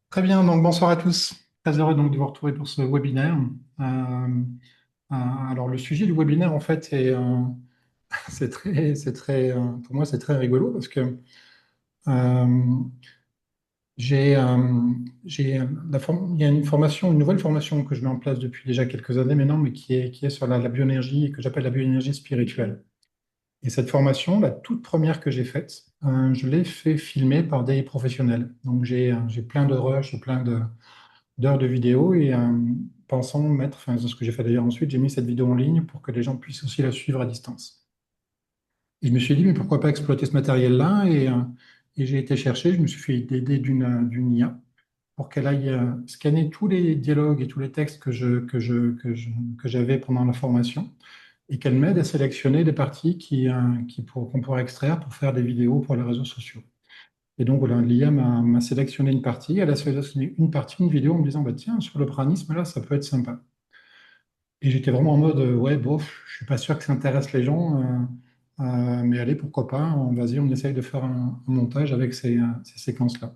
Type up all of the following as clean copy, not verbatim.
Très bien, donc bonsoir à tous. Très heureux donc de vous retrouver pour ce webinaire. Euh, alors le sujet du webinaire en fait pour moi c'est très rigolo parce que euh, j'ai il y a une nouvelle formation que je mets en place depuis déjà quelques années maintenant, mais qui est sur la bioénergie et que j'appelle la bioénergie spirituelle. Et cette formation, la toute première que j'ai faite, je l'ai fait filmer par des professionnels. Donc j'ai plein de rushs, d'heures de vidéo et pensant mettre, enfin c'est ce que j'ai fait d'ailleurs ensuite, j'ai mis cette vidéo en ligne pour que les gens puissent aussi la suivre à distance. Et je me suis dit, mais pourquoi pas exploiter ce matériel-là et j'ai été chercher, je me suis fait aider d'une IA pour qu'elle aille scanner tous les dialogues et tous les textes que j'avais pendant la formation et qu'elle m'aide à sélectionner des parties qu'on pourrait extraire pour faire des vidéos pour les réseaux sociaux. Et donc, voilà, l'IA m'a sélectionné une partie. Elle a sélectionné une partie, une vidéo, en me disant, bah, tiens, sur le pranisme, là, ça peut être sympa. Et j'étais vraiment en mode, ouais, bof, je suis pas sûr que ça intéresse les gens, mais allez, pourquoi pas, vas-y, on essaye de faire un montage avec ces séquences-là.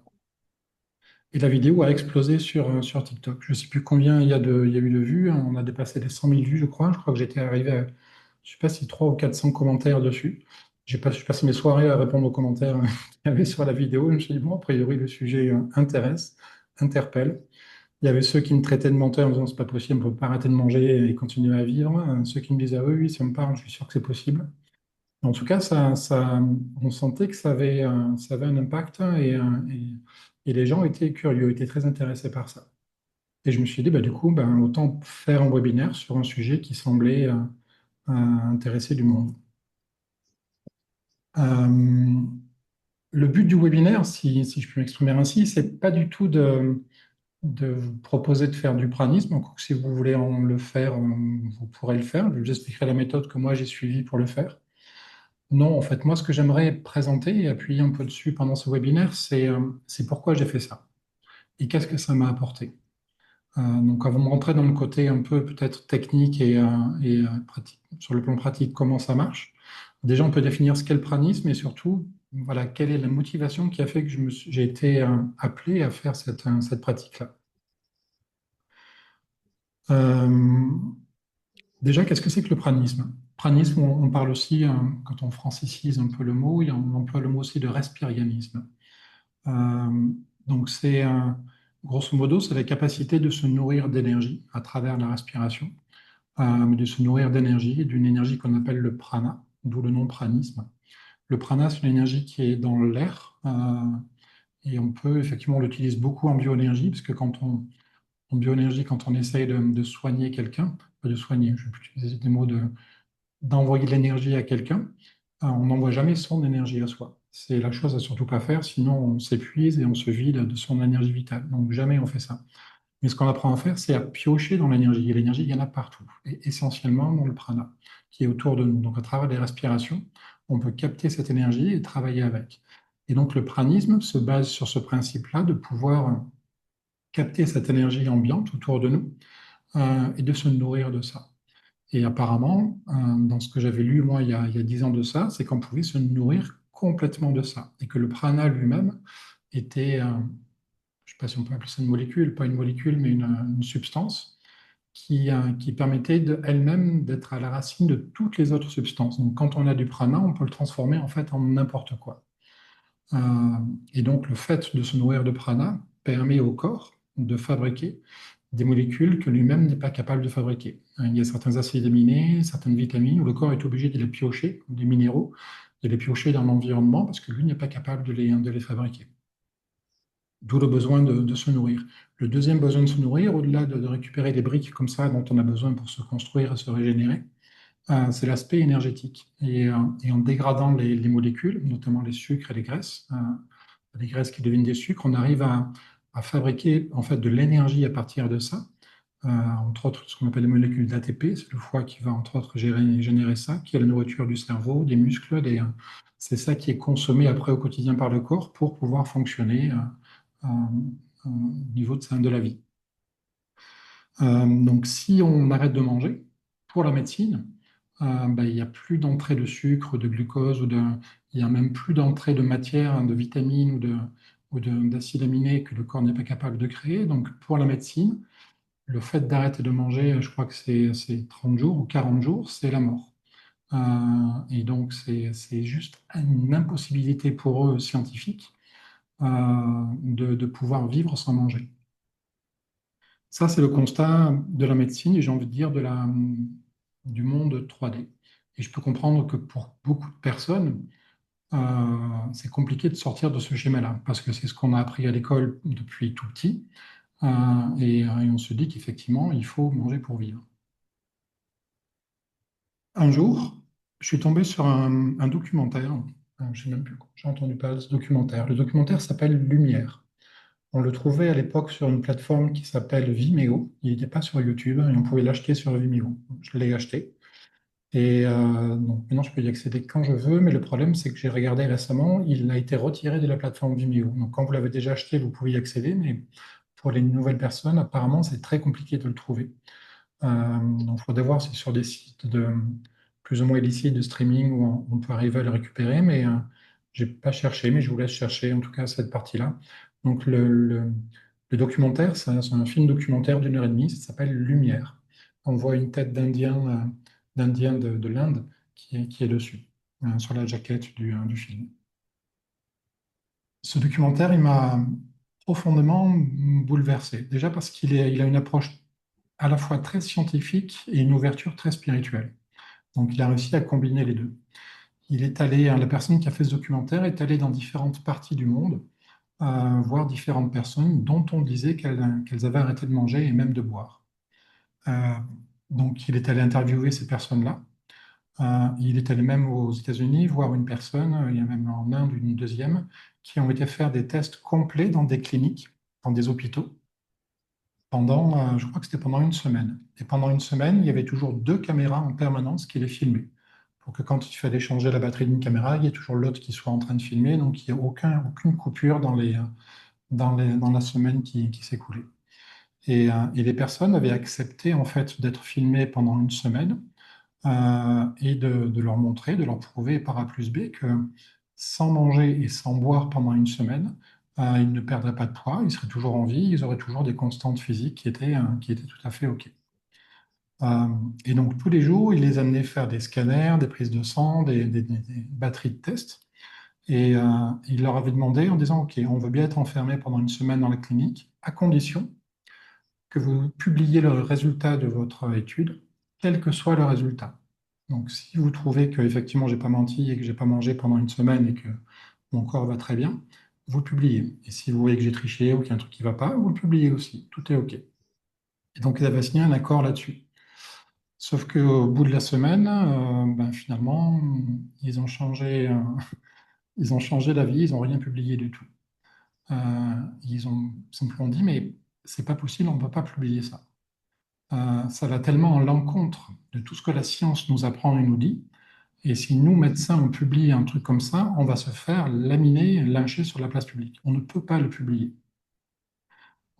Et la vidéo a explosé sur TikTok. Je sais plus combien il y a eu de vues, hein. On a dépassé les 100 000 vues, je crois. Je crois que j'étais arrivé à, je sais pas si 300 ou 400 commentaires dessus. Je passé mes soirées à répondre aux commentaires qu'il y avait sur la vidéo. Je me suis dit, bon, a priori, le sujet intéresse, interpelle. Il y avait ceux qui me traitaient de menteur en disant, c'est pas possible, on ne peut pas arrêter de manger et continuer à vivre. Ceux qui me disaient, ah oui, oui, ça me parle, je suis sûr que c'est possible. En tout cas, on sentait que ça avait un impact et les gens étaient curieux, étaient très intéressés par ça. Et je me suis dit, bah, du coup, ben, autant faire un webinaire sur un sujet qui semblait intéresser du monde. Euh, le but du webinaire, si je peux m'exprimer ainsi, c'est pas du tout de vous proposer de faire du pranisme. Donc, si vous voulez le faire, vous pourrez le faire. Je vous expliquerai la méthode que moi j'ai suivie pour le faire. Non, en fait, moi, ce que j'aimerais présenter et appuyer un peu dessus pendant ce webinaire, c'est pourquoi j'ai fait ça et qu'est-ce que ça m'a apporté. Donc, avant de rentrer dans le côté un peu peut-être technique et pratique, sur le plan pratique, comment ça marche, déjà, on peut définir ce qu'est le pranisme et surtout, voilà, quelle est la motivation qui a fait que j'ai été appelé à faire cette pratique-là. Euh, Déjà, qu'est-ce que c'est que le pranisme? Pranisme, on parle aussi, quand on francicise un peu le mot, on emploie le mot aussi de respirianisme. Euh, donc, grosso modo, c'est la capacité de se nourrir d'énergie à travers la respiration, mais de se nourrir d'énergie, d'une énergie qu'on appelle le prana, d'où le nom pranisme. Le prana, c'est une énergie qui est dans l'air, et on peut effectivement, on l'utilise beaucoup en bioénergie, parce que en bioénergie, quand on essaye de soigner quelqu'un, pas de soigner, je vais plus utiliser des mots d'envoyer de l'énergie à quelqu'un, on n'envoie jamais son énergie à soi. C'est la chose à surtout pas faire, sinon on s'épuise et on se vide de son énergie vitale. Donc jamais on fait ça. Mais ce qu'on apprend à faire, c'est à piocher dans l'énergie. Et l'énergie, il y en a partout, et essentiellement dans le prana, qui est autour de nous. Donc à travers les respirations, on peut capter cette énergie et travailler avec. Et donc le pranisme se base sur ce principe-là de pouvoir capter cette énergie ambiante autour de nous et de se nourrir de ça. Et apparemment, dans ce que j'avais lu, moi, il y a 10 ans de ça, c'est qu'on pouvait se nourrir complètement de ça. Et que le prana lui-même était, je ne sais pas si on peut appeler ça une molécule, pas une molécule, mais une substance qui permettait elle-même d'être à la racine de toutes les autres substances. Donc, quand on a du prana, on peut le transformer en fait en n'importe quoi. Euh, et donc, le fait de se nourrir de prana permet au corps de fabriquer des molécules que lui-même n'est pas capable de fabriquer. Il y a certains acides aminés, certaines vitamines où le corps est obligé de les piocher, des minéraux, de les piocher dans l'environnement parce que lui n'est pas capable de les fabriquer. D'où le besoin de se nourrir. Le deuxième besoin de se nourrir, au-delà de récupérer des briques comme ça dont on a besoin pour se construire et se régénérer, c'est l'aspect énergétique. Et en dégradant les molécules, notamment les sucres et les graisses qui deviennent des sucres, on arrive à fabriquer en fait de l'énergie à partir de ça. Entre autres, ce qu'on appelle les molécules d'ATP, c'est le foie qui va entre autres générer ça, qui est la nourriture du cerveau, des muscles, c'est ça qui est consommé après au quotidien par le corps pour pouvoir fonctionner au niveau de la vie. Donc, si on arrête de manger, pour la médecine, ben, il n'y a plus d'entrée de sucre, de glucose, il n'y a même plus d'entrée de matière, hein, de vitamines ou d'acides aminés que le corps n'est pas capable de créer. Donc, pour la médecine, le fait d'arrêter de manger, je crois que c'est 30 jours ou 40 jours, c'est la mort. Et donc, c'est juste une impossibilité pour eux, scientifiques, de pouvoir vivre sans manger. Ça, c'est le constat de la médecine et j'ai envie de dire du monde 3D. Et je peux comprendre que pour beaucoup de personnes, c'est compliqué de sortir de ce schéma-là, parce que c'est ce qu'on a appris à l'école depuis tout petit, et on se dit qu'effectivement, il faut manger pour vivre. Un jour, je suis tombé sur un documentaire, je sais même plus quand j'ai entendu parler de ce documentaire. Le documentaire s'appelle Lumière. On le trouvait à l'époque sur une plateforme qui s'appelle Vimeo. Il n'était pas sur YouTube et on pouvait l'acheter sur Vimeo. Je l'ai acheté. Et donc maintenant, je peux y accéder quand je veux, mais le problème, c'est que j'ai regardé récemment, il a été retiré de la plateforme Vimeo. Donc quand vous l'avez déjà acheté, vous pouvez y accéder, mais pour les nouvelles personnes, apparemment, c'est très compliqué de le trouver. Donc il faudrait voir si sur des sites plus ou moins illicites de streaming où on peut arriver à le récupérer, mais je n'ai pas cherché, mais je vous laisse chercher en tout cas cette partie-là. Donc le documentaire, c'est un film documentaire d'une heure et demie, ça s'appelle Lumière. On voit une tête d'Indien de l'Inde qui est dessus, sur la jaquette du film. Ce documentaire, il m'a profondément bouleversé. Déjà parce il a une approche à la fois très scientifique et une ouverture très spirituelle. Donc il a réussi à combiner les deux. La personne qui a fait ce documentaire est allée dans différentes parties du monde, voir différentes personnes dont on disait qu'elles avaient arrêté de manger et même de boire. Euh, donc il est allé interviewer ces personnes-là. Il est allé même aux États-Unis voir une personne, il y a même en Inde une deuxième, qui ont été faire des tests complets dans des cliniques, dans des hôpitaux, je crois que c'était pendant une semaine. Et pendant une semaine, il y avait toujours deux caméras en permanence qui les filmaient. Pour que quand il fallait changer la batterie d'une caméra, il y ait toujours l'autre qui soit en train de filmer, donc il n'y ait aucune coupure dans la semaine qui s'écoulait. Et les personnes avaient accepté en fait d'être filmées pendant une semaine, et de leur montrer, de leur prouver par A plus B que sans manger et sans boire pendant une semaine, ils ne perdraient pas de poids, ils seraient toujours en vie, ils auraient toujours des constantes physiques qui étaient tout à fait OK. Euh, et donc tous les jours, ils les amenaient faire des scanners, des prises de sang, des batteries de tests. Et il leur avait demandé en disant, OK, on veut bien être enfermé pendant une semaine dans la clinique, à condition que vous publiez le résultat de votre étude, quel que soit le résultat. Donc, si vous trouvez que effectivement j'ai pas menti et que j'ai pas mangé pendant une semaine et que mon corps va très bien, vous le publiez. Et si vous voyez que j'ai triché ou qu'il y a un truc qui va pas, vous le publiez aussi. Tout est OK. Et donc, ils avaient signé un accord là-dessus. Sauf qu'au bout de la semaine, finalement, ils ont changé, ils ont changé d'avis, ils n'ont rien publié du tout. Ils ont simplement dit, mais c'est pas possible, on ne peut pas publier ça. Ça va tellement en l'encontre de tout ce que la science nous apprend et nous dit. Et si nous, médecins, on publie un truc comme ça, on va se faire laminer, lyncher sur la place publique. On ne peut pas le publier.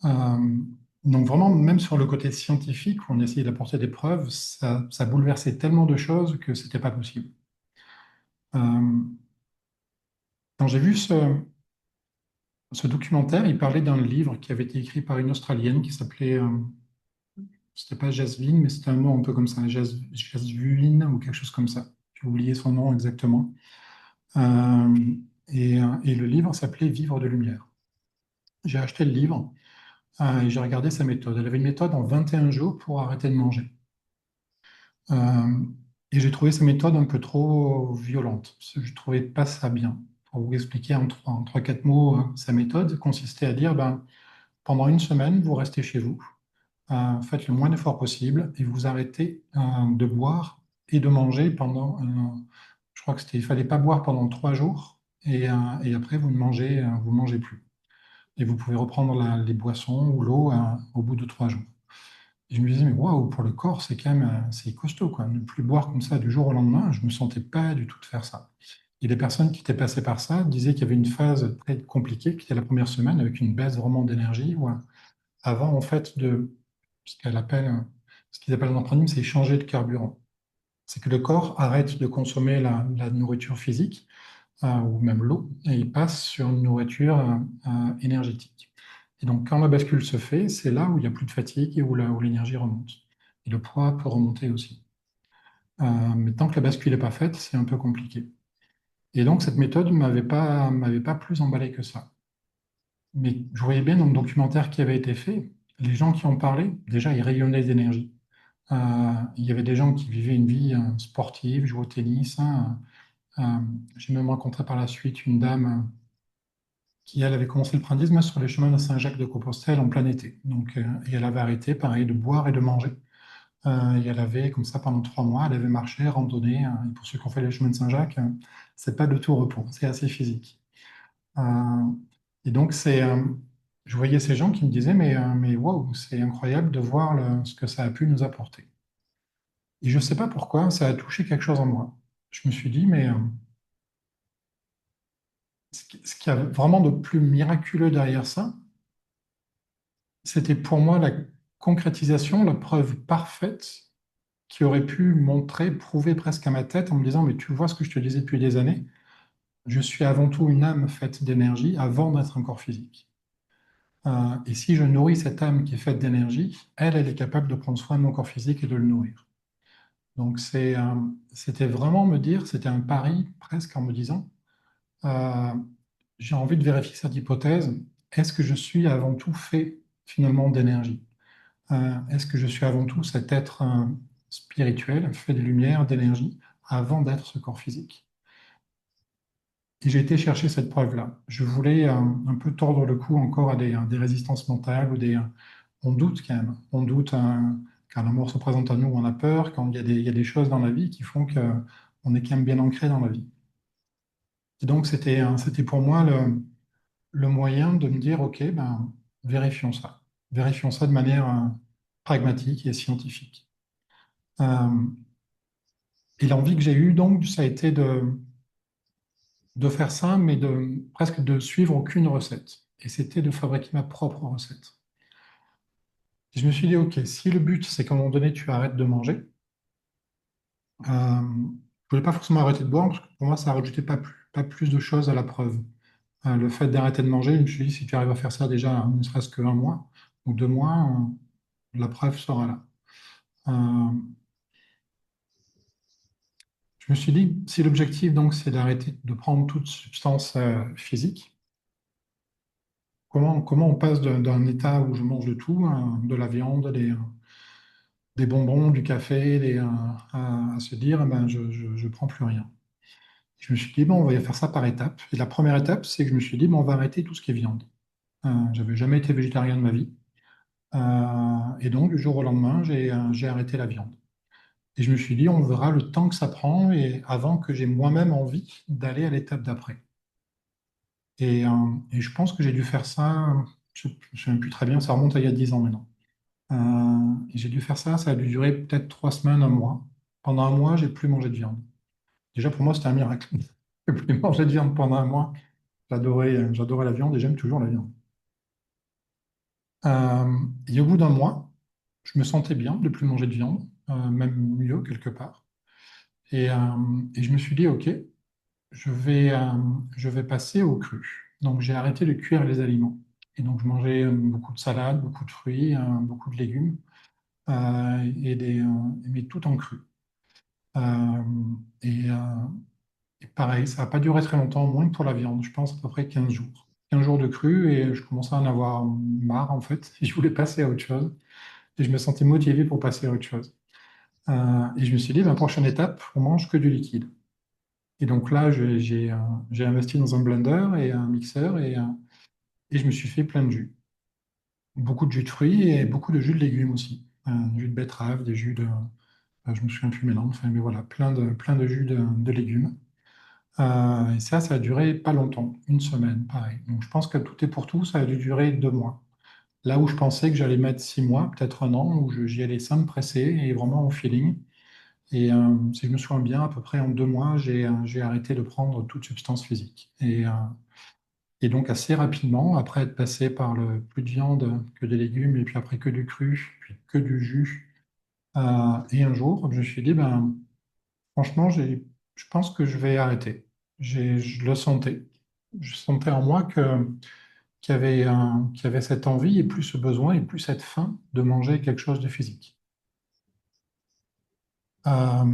Euh, donc vraiment, même sur le côté scientifique, où on essayait d'apporter des preuves, ça bouleversait tellement de choses que c'était pas possible. Euh, quand j'ai vu ce documentaire, il parlait d'un livre qui avait été écrit par une Australienne qui s'appelait, c'était pas Jasmine, mais c'était un nom un peu comme ça, Jasmine ou quelque chose comme ça. J'ai oublié son nom exactement. Euh, et le livre s'appelait Vivre de lumière. J'ai acheté le livre et j'ai regardé sa méthode. Elle avait une méthode en 21 jours pour arrêter de manger. Euh, et j'ai trouvé sa méthode un peu trop violente. Je ne trouvais pas ça bien. Pour vous expliquer en 3-4 mots, sa méthode consistait à dire, ben, pendant une semaine, vous restez chez vous, faites le moins d'efforts possible et vous arrêtez de boire et de manger je crois que il fallait pas boire pendant 3 jours et après vous mangez plus. Et vous pouvez reprendre les boissons ou l'eau au bout de 3 jours. Et je me disais, mais waouh, pour le corps, c'est quand même c'est costaud, quoi. Ne plus boire comme ça du jour au lendemain, je ne me sentais pas du tout de faire ça. Et les personnes qui étaient passées par ça disaient qu'il y avait une phase très compliquée, qui était la première semaine, avec une baisse vraiment d'énergie, avant, en fait, ce qu'elle appelle, ce qu'ils appellent en acronyme, c'est changer de carburant. C'est que le corps arrête de consommer la nourriture physique ou même l'eau, et il passe sur une nourriture énergétique. Et donc, quand la bascule se fait, c'est là où il n'y a plus de fatigue et où l'énergie remonte. Et le poids peut remonter aussi. Mais tant que la bascule n'est pas faite, c'est un peu compliqué. Et donc, cette méthode ne m'avait pas plus emballé que ça. Mais je voyais bien dans le documentaire qui avait été fait, les gens qui en parlaient, déjà, ils rayonnaient d'énergie. Il y avait des gens qui vivaient une vie sportive, jouaient au tennis, hein. Euh, j'ai même rencontré par la suite une dame qui, elle, avait commencé le prantisme sur les chemins de Saint-Jacques-de-Compostelle en plein été. Donc, et elle avait arrêté, pareil, de boire et de manger. Et elle avait, comme ça, pendant 3 mois, elle avait marché, randonné. Et pour ceux qui ont fait les chemins de Saint-Jacques, c'est pas de tout repos, c'est assez physique. Euh, et donc, je voyais ces gens qui me disaient, mais waouh, c'est incroyable de voir ce que ça a pu nous apporter. Et je ne sais pas pourquoi, ça a touché quelque chose en moi. Je me suis dit, mais ce qu'il y a vraiment de plus miraculeux derrière ça, c'était pour moi la concrétisation, la preuve parfaite qui aurait pu montrer, prouver presque à ma tête en me disant, mais tu vois ce que je te disais depuis des années, je suis avant tout une âme faite d'énergie avant d'être un corps physique. Et si je nourris cette âme qui est faite d'énergie, elle est capable de prendre soin de mon corps physique et de le nourrir. Donc c'était vraiment me dire, c'était un pari presque en me disant, euh, j'ai envie de vérifier cette hypothèse, est-ce que je suis avant tout fait finalement d'énergie? Est-ce que je suis avant tout cet être spirituel, fait de lumière, d'énergie, avant d'être ce corps physique? Et j'ai été chercher cette preuve-là. Je voulais un peu tordre le cou encore à des résistances mentales ou on doute quand même. On doute quand la mort se présente à nous, on a peur, quand il y a des choses dans la vie qui font qu'on est quand même bien ancré dans la vie. Et donc c'était pour moi le moyen de me dire, OK, ben, vérifions ça. Vérifions ça de manière pragmatique et scientifique. Euh, et l'envie que j'ai eue, donc, ça a été de faire ça, mais presque de suivre aucune recette. Et c'était de fabriquer ma propre recette. Et je me suis dit, OK, si le but, c'est qu'à un moment donné, tu arrêtes de manger, je ne voulais pas forcément arrêter de boire, parce que pour moi, ça ne rajoutait pas plus de choses à la preuve. Le fait d'arrêter de manger, je me suis dit, si tu arrives à faire ça déjà, ne serait-ce qu'un mois ou 2 mois, la preuve sera là. Euh, je me suis dit, si l'objectif, donc, c'est d'arrêter de prendre toute substance physique, comment on passe d'un état où je mange de tout, de la viande, des bonbons, du café, à se dire, eh ben, je prends plus rien. Je me suis dit, bon, on va faire ça par étapes. Et la première étape, c'est que je me suis dit, bon, on va arrêter tout ce qui est viande. J'avais jamais été végétarien de ma vie. Et donc, du jour au lendemain, j'ai arrêté la viande. Et je me suis dit, on verra le temps que ça prend et avant que j'ai moi-même envie d'aller à l'étape d'après. Et je pense que j'ai dû faire ça, je ne sais même plus très bien, ça remonte à il y a 10 ans maintenant. Et j'ai dû faire ça, ça a dû durer peut-être 3 semaines, un mois. Pendant un mois, j'ai plus mangé de viande. Déjà, pour moi, c'était un miracle. J'ai plus mangé de viande pendant un mois. J'adorais la viande et j'aime toujours la viande. Et au bout d'un mois, je me sentais bien de plus manger de viande, même mieux quelque part. Et, euh, et je me suis dit, OK, je vais, euh, je vais passer au cru. Donc j'ai arrêté de cuire les aliments. Et donc je mangeais beaucoup de salades, beaucoup de fruits, beaucoup de légumes, mais tout en cru. Euh, et, euh, et pareil, ça n'a pas duré très longtemps, moins que pour la viande, je pense à peu près 15 jours. 15 jours de cru et je commençais à en avoir marre en fait. Je voulais passer à autre chose et je me sentais motivé pour passer à autre chose. Et je me suis dit, ben, prochaine étape, on mange que du liquide. Et donc là, j'ai investi dans un blender et un mixeur et je me suis fait plein de jus. Beaucoup de jus de fruits et beaucoup de jus de légumes aussi. Jus de betterave, des jus de... je me souviens plus maintenant, enfin, mais voilà, plein de jus de légumes. Et ça a duré pas longtemps, une semaine, pareil. Donc je pense que tout est pour tout, ça a dû durer 2 mois. Là où je pensais que j'allais mettre 6 mois, peut-être un an, où j'y allais sans me presser et vraiment au feeling. Et si je me souviens bien, à peu près en 2 mois, j'ai arrêté de prendre toute substance physique. Et donc assez rapidement, après être passé par le plus de viande que des légumes, et puis après que du cru, puis que du jus, et un jour, je me suis dit, ben, franchement, je pense que je vais arrêter. Je le sentais. Je sentais en moi qu'il y avait cette envie et plus ce besoin et plus cette faim de manger quelque chose de physique. Euh,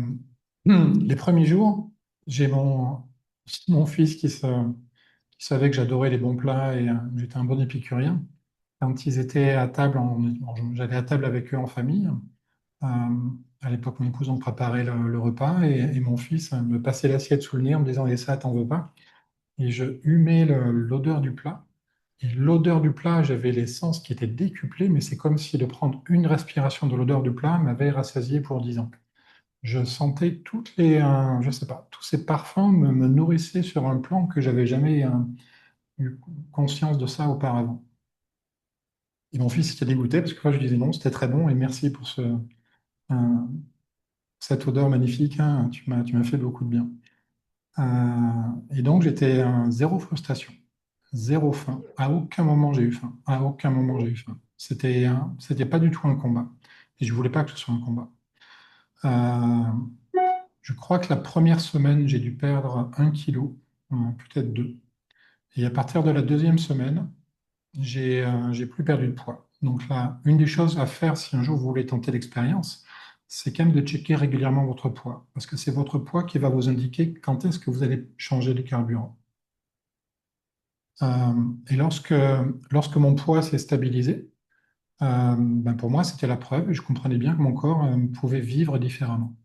les premiers jours, j'ai mon fils qui savait que j'adorais les bons plats et j'étais un bon épicurien. Quand ils étaient à table, j'allais à table avec eux en famille. Euh, à l'époque, mon épouse en préparait le repas et mon fils me passait l'assiette sous le nez en me disant, et ça, t'en veux pas? Et je humais l'odeur du plat. Et l'odeur du plat, j'avais les sens qui étaient décuplés, mais c'est comme si de prendre une respiration de l'odeur du plat m'avait rassasié pour 10 ans. Je sentais je sais pas, tous ces parfums me nourrissaient sur un plan que j'avais jamais eu conscience de ça auparavant. Et mon fils était dégoûté parce que moi je lui disais non, c'était très bon et merci pour euh, cette odeur magnifique, hein, tu m'as fait beaucoup de bien. Et donc j'étais zéro frustration, zéro faim. À aucun moment j'ai eu faim. À aucun moment j'ai eu faim. C'était pas du tout un combat. Et je voulais pas que ce soit un combat. Euh, je crois que la première semaine, j'ai dû perdre 1 kilo, peut-être deux. Et à partir de la deuxième semaine, j'ai plus perdu de poids. Donc là, une des choses à faire si un jour vous voulez tenter l'expérience, c'est quand même de checker régulièrement votre poids, parce que c'est votre poids qui va vous indiquer quand est-ce que vous allez changer les carburants. Et lorsque mon poids s'est stabilisé, ben pour moi, c'était la preuve et je comprenais bien que mon corps pouvait vivre différemment.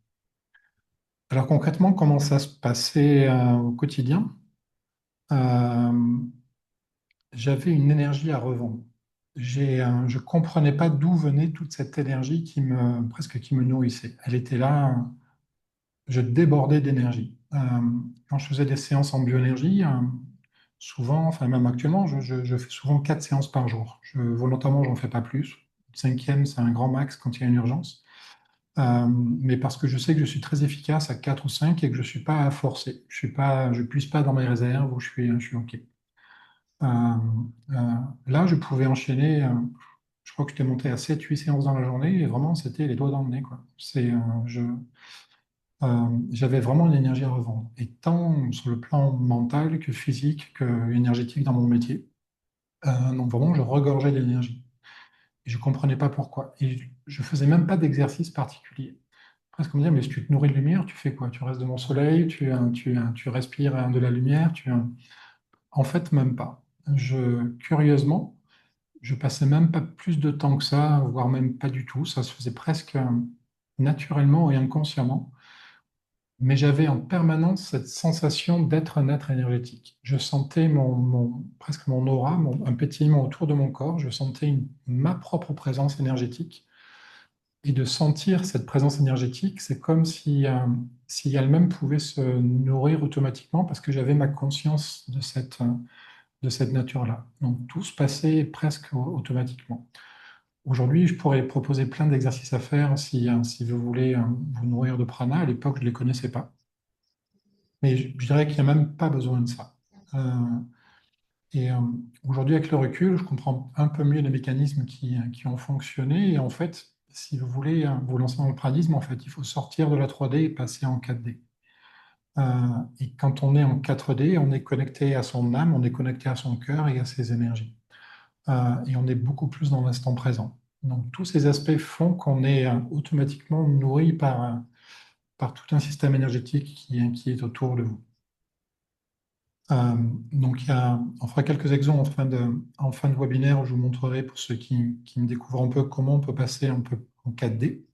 Alors concrètement, comment ça se passait au quotidien? Euh, J'avais une énergie à revendre. Je ne comprenais pas d'où venait toute cette énergie presque qui me nourrissait. Elle était là, je débordais d'énergie. Quand je faisais des séances en bioénergie, souvent, enfin même actuellement, je fais souvent 4 séances par jour. Volontairement, j'en fais pas plus. Une cinquième, c'est un grand max quand il y a une urgence. Mais parce que je sais que je suis très efficace à 4 ou 5 et que je ne suis pas à forcer. Je puise pas dans mes réserves où je suis OK. Euh, euh, Là, je pouvais enchaîner, je crois que j'étais monté à 7 8 séances dans la journée et vraiment, c'était les doigts dans le nez, quoi. J'avais vraiment une énergie à revendre, et tant sur le plan mental que physique que énergétique dans mon métier. Donc vraiment, je regorgeais d'énergie. Et je ne comprenais pas pourquoi. Et je ne faisais même pas d'exercice particulier. Presque me dire, mais si tu te nourris de lumière, tu fais quoi? Tu restes devant le soleil, tu respires de la lumière, En fait, même pas. Curieusement, je passais même pas plus de temps que ça, voire même pas du tout. Ça se faisait presque naturellement et inconsciemment. Mais j'avais en permanence cette sensation d'être un être énergétique. Je sentais presque mon aura, un pétillement autour de mon corps. Je sentais ma propre présence énergétique. Et de sentir cette présence énergétique, c'est comme si elle-même pouvait se nourrir automatiquement parce que j'avais ma conscience de cette nature-là. Donc tout se passait presque automatiquement. Aujourd'hui, je pourrais proposer plein d'exercices à faire si vous voulez vous nourrir de prana. À l'époque, je ne les connaissais pas. Mais je dirais qu'il n'y a même pas besoin de ça. Euh, et aujourd'hui, avec le recul, je comprends un peu mieux les mécanismes qui ont fonctionné. Et en fait, si vous voulez vous lancer dans le pranisme, en fait, il faut sortir de la 3D et passer en 4D. Euh, et quand on est en 4D, on est connecté à son âme, on est connecté à son cœur et à ses énergies. Et on est beaucoup plus dans l'instant présent. Donc tous ces aspects font qu'on est automatiquement nourri par tout un système énergétique qui est autour de vous. Euh, donc on fera quelques exemples en fin de webinaire où je vous montrerai pour ceux qui me découvrent un peu comment on peut passer un peu en 4D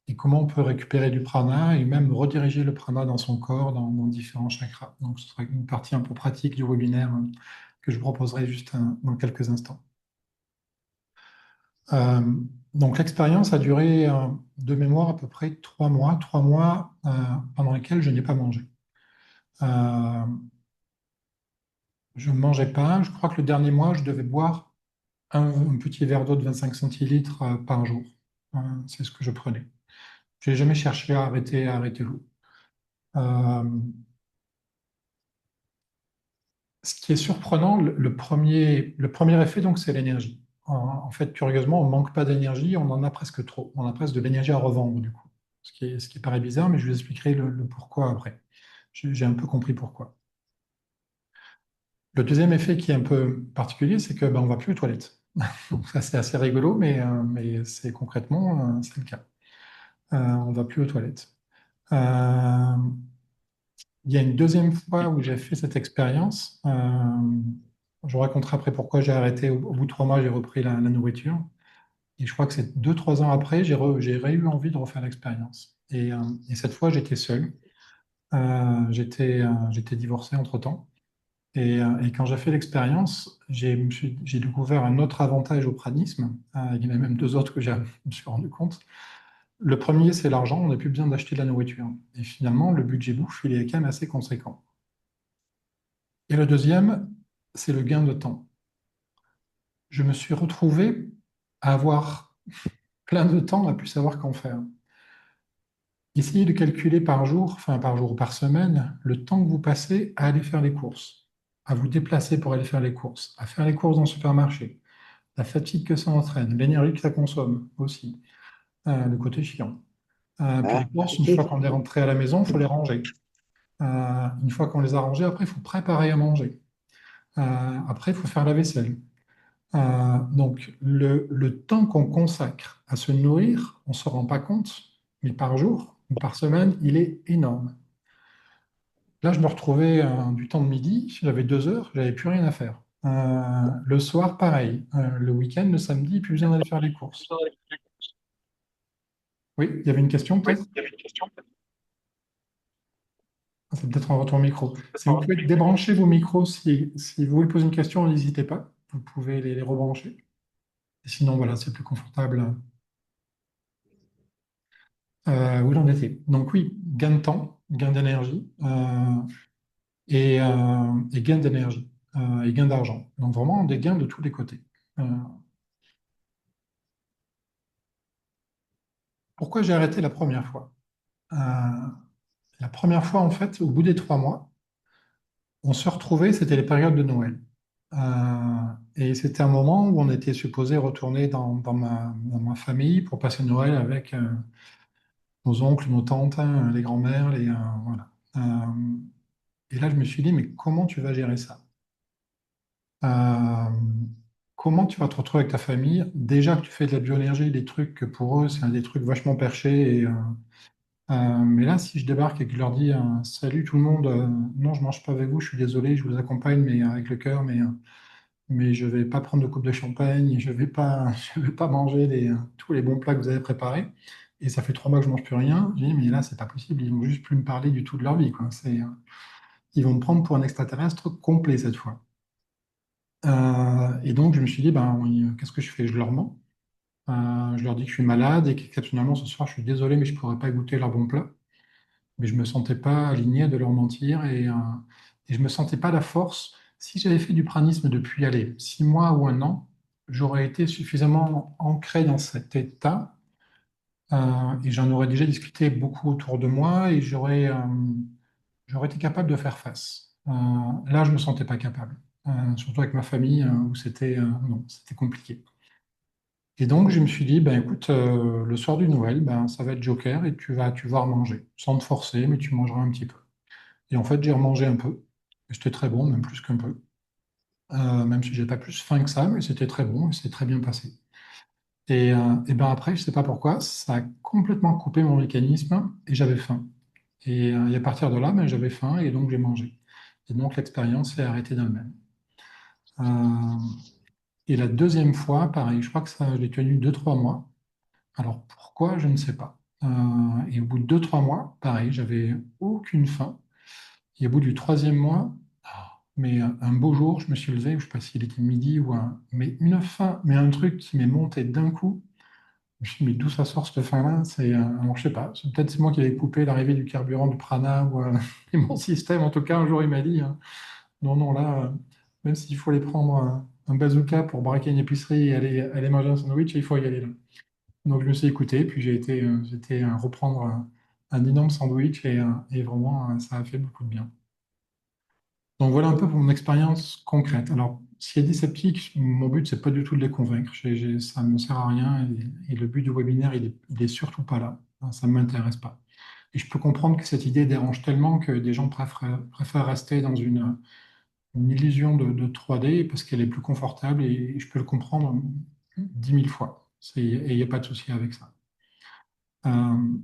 et comment on peut récupérer du prana et même rediriger le prana dans son corps, dans différents chakras. Donc ce sera une partie un peu pratique du webinaire que je vous proposerai juste dans quelques instants. Euh, donc l'expérience a duré de mémoire à peu près 3 mois, 3 mois pendant lesquels je n'ai pas mangé. Euh, je ne mangeais pas. Je crois que le dernier mois, je devais boire un petit verre d'eau de 25 centilitres par jour. C'est ce que je prenais. Je n'ai jamais cherché à arrêter l'eau. Euh, Ce qui est surprenant, le premier effet, donc, c'est l'énergie. En fait, curieusement, on ne manque pas d'énergie, on en a presque trop. On a presque de l'énergie à revendre, du coup. Ce qui paraît bizarre, mais je vous expliquerai le pourquoi après. J'ai un peu compris pourquoi. Le deuxième effet qui est un peu particulier, c'est que ben, on va plus aux toilettes. Donc ça, c'est assez rigolo, mais c'est concrètement, c'est le cas. On va plus aux toilettes. Euh, il y a une deuxième fois où j'ai fait cette expérience. Je vous raconterai après pourquoi j'ai arrêté. Au bout de 3 mois, j'ai repris la nourriture. Et je crois que c'est 2, 3 ans après, j'ai eu envie de refaire l'expérience. Et cette fois, j'étais seul. J'étais divorcé entre-temps. Et quand j'ai fait l'expérience, j'ai découvert un autre avantage au pranisme. Il y en a même deux autres que je me suis rendu compte. Le premier, c'est l'argent. On n'a plus besoin d'acheter de la nourriture. Et finalement, le budget bouffe, il est quand même assez conséquent. Et le deuxième, c'est le gain de temps. Je me suis retrouvé à avoir plein de temps à plus savoir qu'en faire. Essayez de calculer par jour, enfin par jour ou par semaine, le temps que vous passez à aller faire les courses, à vous déplacer pour aller faire les courses, à faire les courses dans le supermarché, la fatigue que ça entraîne, l'énergie que ça consomme aussi, le côté chiant. Puis Ah, les courses, une fois ok. qu'on est rentré à la maison, il faut les ranger. Une fois qu'on les a rangées, après, il faut préparer à manger. Après, il faut faire la vaisselle. Donc, le temps qu'on consacre à se nourrir, on ne se rend pas compte, mais par jour ou par semaine, il est énorme. Là, je me retrouvais du temps de midi, j'avais 2 heures, j'avais plus rien à faire. Le soir, pareil. Le week-end, le samedi, plus besoin d'aller faire les courses. Oui, il y avait une question peut-être? Ah, c'est peut-être un retour micro. Si vous pouvez débrancher vos micros, si vous voulez poser une question, n'hésitez pas. Vous pouvez les rebrancher. Et sinon, voilà, c'est plus confortable. Où j'en étais. Donc oui, gain de temps, gain d'énergie et gain d'énergie et gain d'argent. Donc vraiment des gains de tous les côtés. Euh, Pourquoi j'ai arrêté la première fois? La première fois, en fait, au bout des 3 mois, on se retrouvait, c'était les périodes de Noël. Et c'était un moment où on était supposé retourner dans ma famille pour passer Noël avec nos oncles, nos tantes, hein, les grands-mères, voilà. Et là, je me suis dit, mais comment tu vas gérer ça? Euh, Comment tu vas te retrouver avec ta famille? Déjà que tu fais de la bioénergie, des trucs que pour eux, c'est des trucs vachement perchés. Mais là, si je débarque et que je leur dis salut tout le monde, non, je mange pas avec vous, je suis désolé, je vous accompagne, mais avec le cœur, mais je vais pas prendre de coupe de champagne, je vais pas, je vais pas manger tous les bons plats que vous avez préparés. Et ça fait 3 mois que je mange plus rien. Je dis, mais là, c'est pas possible, ils vont juste plus me parler du tout de leur vie, quoi. Ils vont me prendre pour un extraterrestre complet cette fois. Et donc, je me suis dit, ben, oui, qu'est-ce que je fais? Je leur mens. Je leur dis que je suis malade et qu'exceptionnellement, ce soir, je suis désolé, mais je ne pourrais pas goûter leur bon plat. Mais je ne me sentais pas aligné de leur mentir et je ne me sentais pas la force. Si j'avais fait du pranisme depuis, allez, 6 mois ou un an, j'aurais été suffisamment ancré dans cet état et j'en aurais déjà discuté beaucoup autour de moi et j'aurais été capable de faire face. Là, je ne me sentais pas capable. Surtout avec ma famille où non, c'était compliqué. Et donc, je me suis dit, ben, écoute, le soir du Noël, ben, ça va être Joker et tu vas remanger, sans te forcer, mais tu mangeras un petit peu. Et en fait, j'ai remangé un peu. Et c'était très bon, même plus qu'un peu. Même si j'ai pas plus faim que ça, mais c'était très bon et c'est très bien passé. Et ben après, je sais pas pourquoi, ça a complètement coupé mon mécanisme et j'avais faim. Et à partir de là, ben, j'avais faim et donc j'ai mangé. Et donc l'expérience s'est arrêtée d'elle-même. Euh, et la deuxième fois, pareil, je crois que ça, je l'ai tenu 2, 3 mois. Alors pourquoi, je ne sais pas. Et au bout de 2, 3 mois, pareil, j'avais aucune faim. Et au bout du troisième mois, mais un beau jour, je me suis levé, je ne sais pas s'il était midi mais une faim, mais un truc qui m'est monté d'un coup. Je me suis dit, mais d'où ça sort cette faim-là? Alors, je sais pas, c'est moi qui avais coupé l'arrivée du carburant du prana et mon système. En tout cas, un jour, il m'a dit, non, non, là, même s'il faut aller prendre un bazooka pour braquer une épicerie et aller manger un sandwich, il faut y aller là. Donc, je me suis écouté, puis j'étais reprendre un énorme sandwich et vraiment, ça a fait beaucoup de bien. Donc voilà un peu pour mon expérience concrète. Alors, s'il y a des sceptiques, mon but, c'est pas du tout de les convaincre. Ça ne me sert à rien et le but du webinaire, il est surtout pas là. Enfin, ça ne m'intéresse pas. Et je peux comprendre que cette idée dérange tellement que des gens préfèrent rester dans une illusion de 3D parce qu'elle est plus confortable et je peux le comprendre 10 000 fois. Et il n'y a pas de souci avec ça. Euh,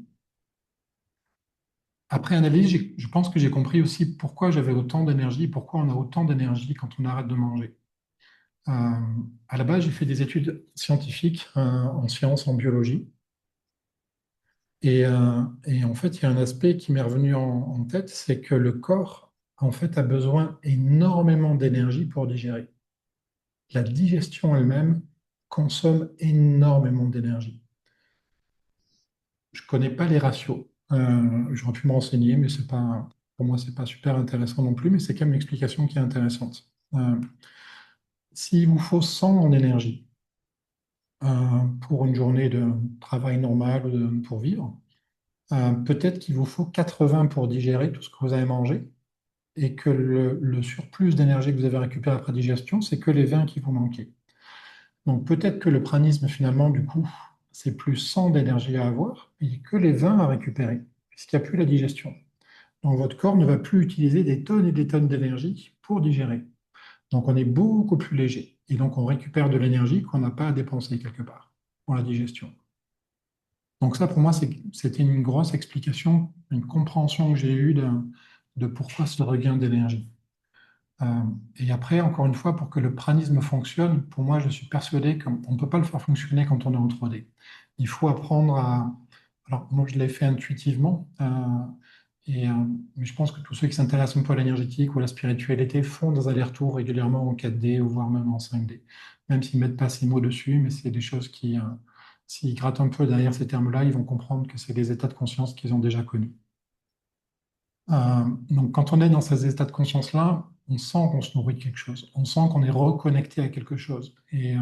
Après analyse, je pense que j'ai compris aussi pourquoi j'avais autant d'énergie, pourquoi on a autant d'énergie quand on arrête de manger. Euh, à la base, j'ai fait des études scientifiques en sciences, en biologie. Et en fait, il y a un aspect qui m'est revenu en tête, c'est que le corps, en fait, a besoin énormément d'énergie pour digérer. La digestion elle-même consomme énormément d'énergie. Je ne connais pas les ratios. J'aurais pu me renseigner, mais c'est pas, pour moi, c'est pas super intéressant non plus, mais c'est quand même une explication qui est intéressante. S'il vous faut 100 en énergie pour une journée de travail normal ou pour vivre, peut-être qu'il vous faut 80 pour digérer tout ce que vous avez mangé et que le surplus d'énergie que vous avez récupéré après digestion, c'est que les 20 qui vous manquaient. Donc peut-être que le pranisme, finalement, du coup, c'est plus 100 d'énergie à avoir et que les 20 à récupérer, puisqu'il n'y a plus la digestion. Donc votre corps ne va plus utiliser des tonnes et des tonnes d'énergie pour digérer. Donc on est beaucoup plus léger. Et donc on récupère de l'énergie qu'on n'a pas à dépenser quelque part pour la digestion. Donc ça, pour moi, c'était une grosse explication, une compréhension que j'ai eue de pourquoi ce regain d'énergie. Euh, et après, encore une fois, pour que le pranisme fonctionne, pour moi, je suis persuadé qu'on ne peut pas le faire fonctionner quand on est en 3D. Il faut apprendre à... Alors, moi, je l'ai fait intuitivement, mais je pense que tous ceux qui s'intéressent un peu à l'énergétique ou à la spiritualité font des allers-retours régulièrement en 4D ou voire même en 5D. Même s'ils ne mettent pas ces mots dessus, mais c'est des choses qui, s'ils grattent un peu derrière ces termes-là, ils vont comprendre que c'est des états de conscience qu'ils ont déjà connus. Donc, quand on est dans ces états de conscience-là, on sent qu'on se nourrit de quelque chose. On sent qu'on est reconnecté à quelque chose. Et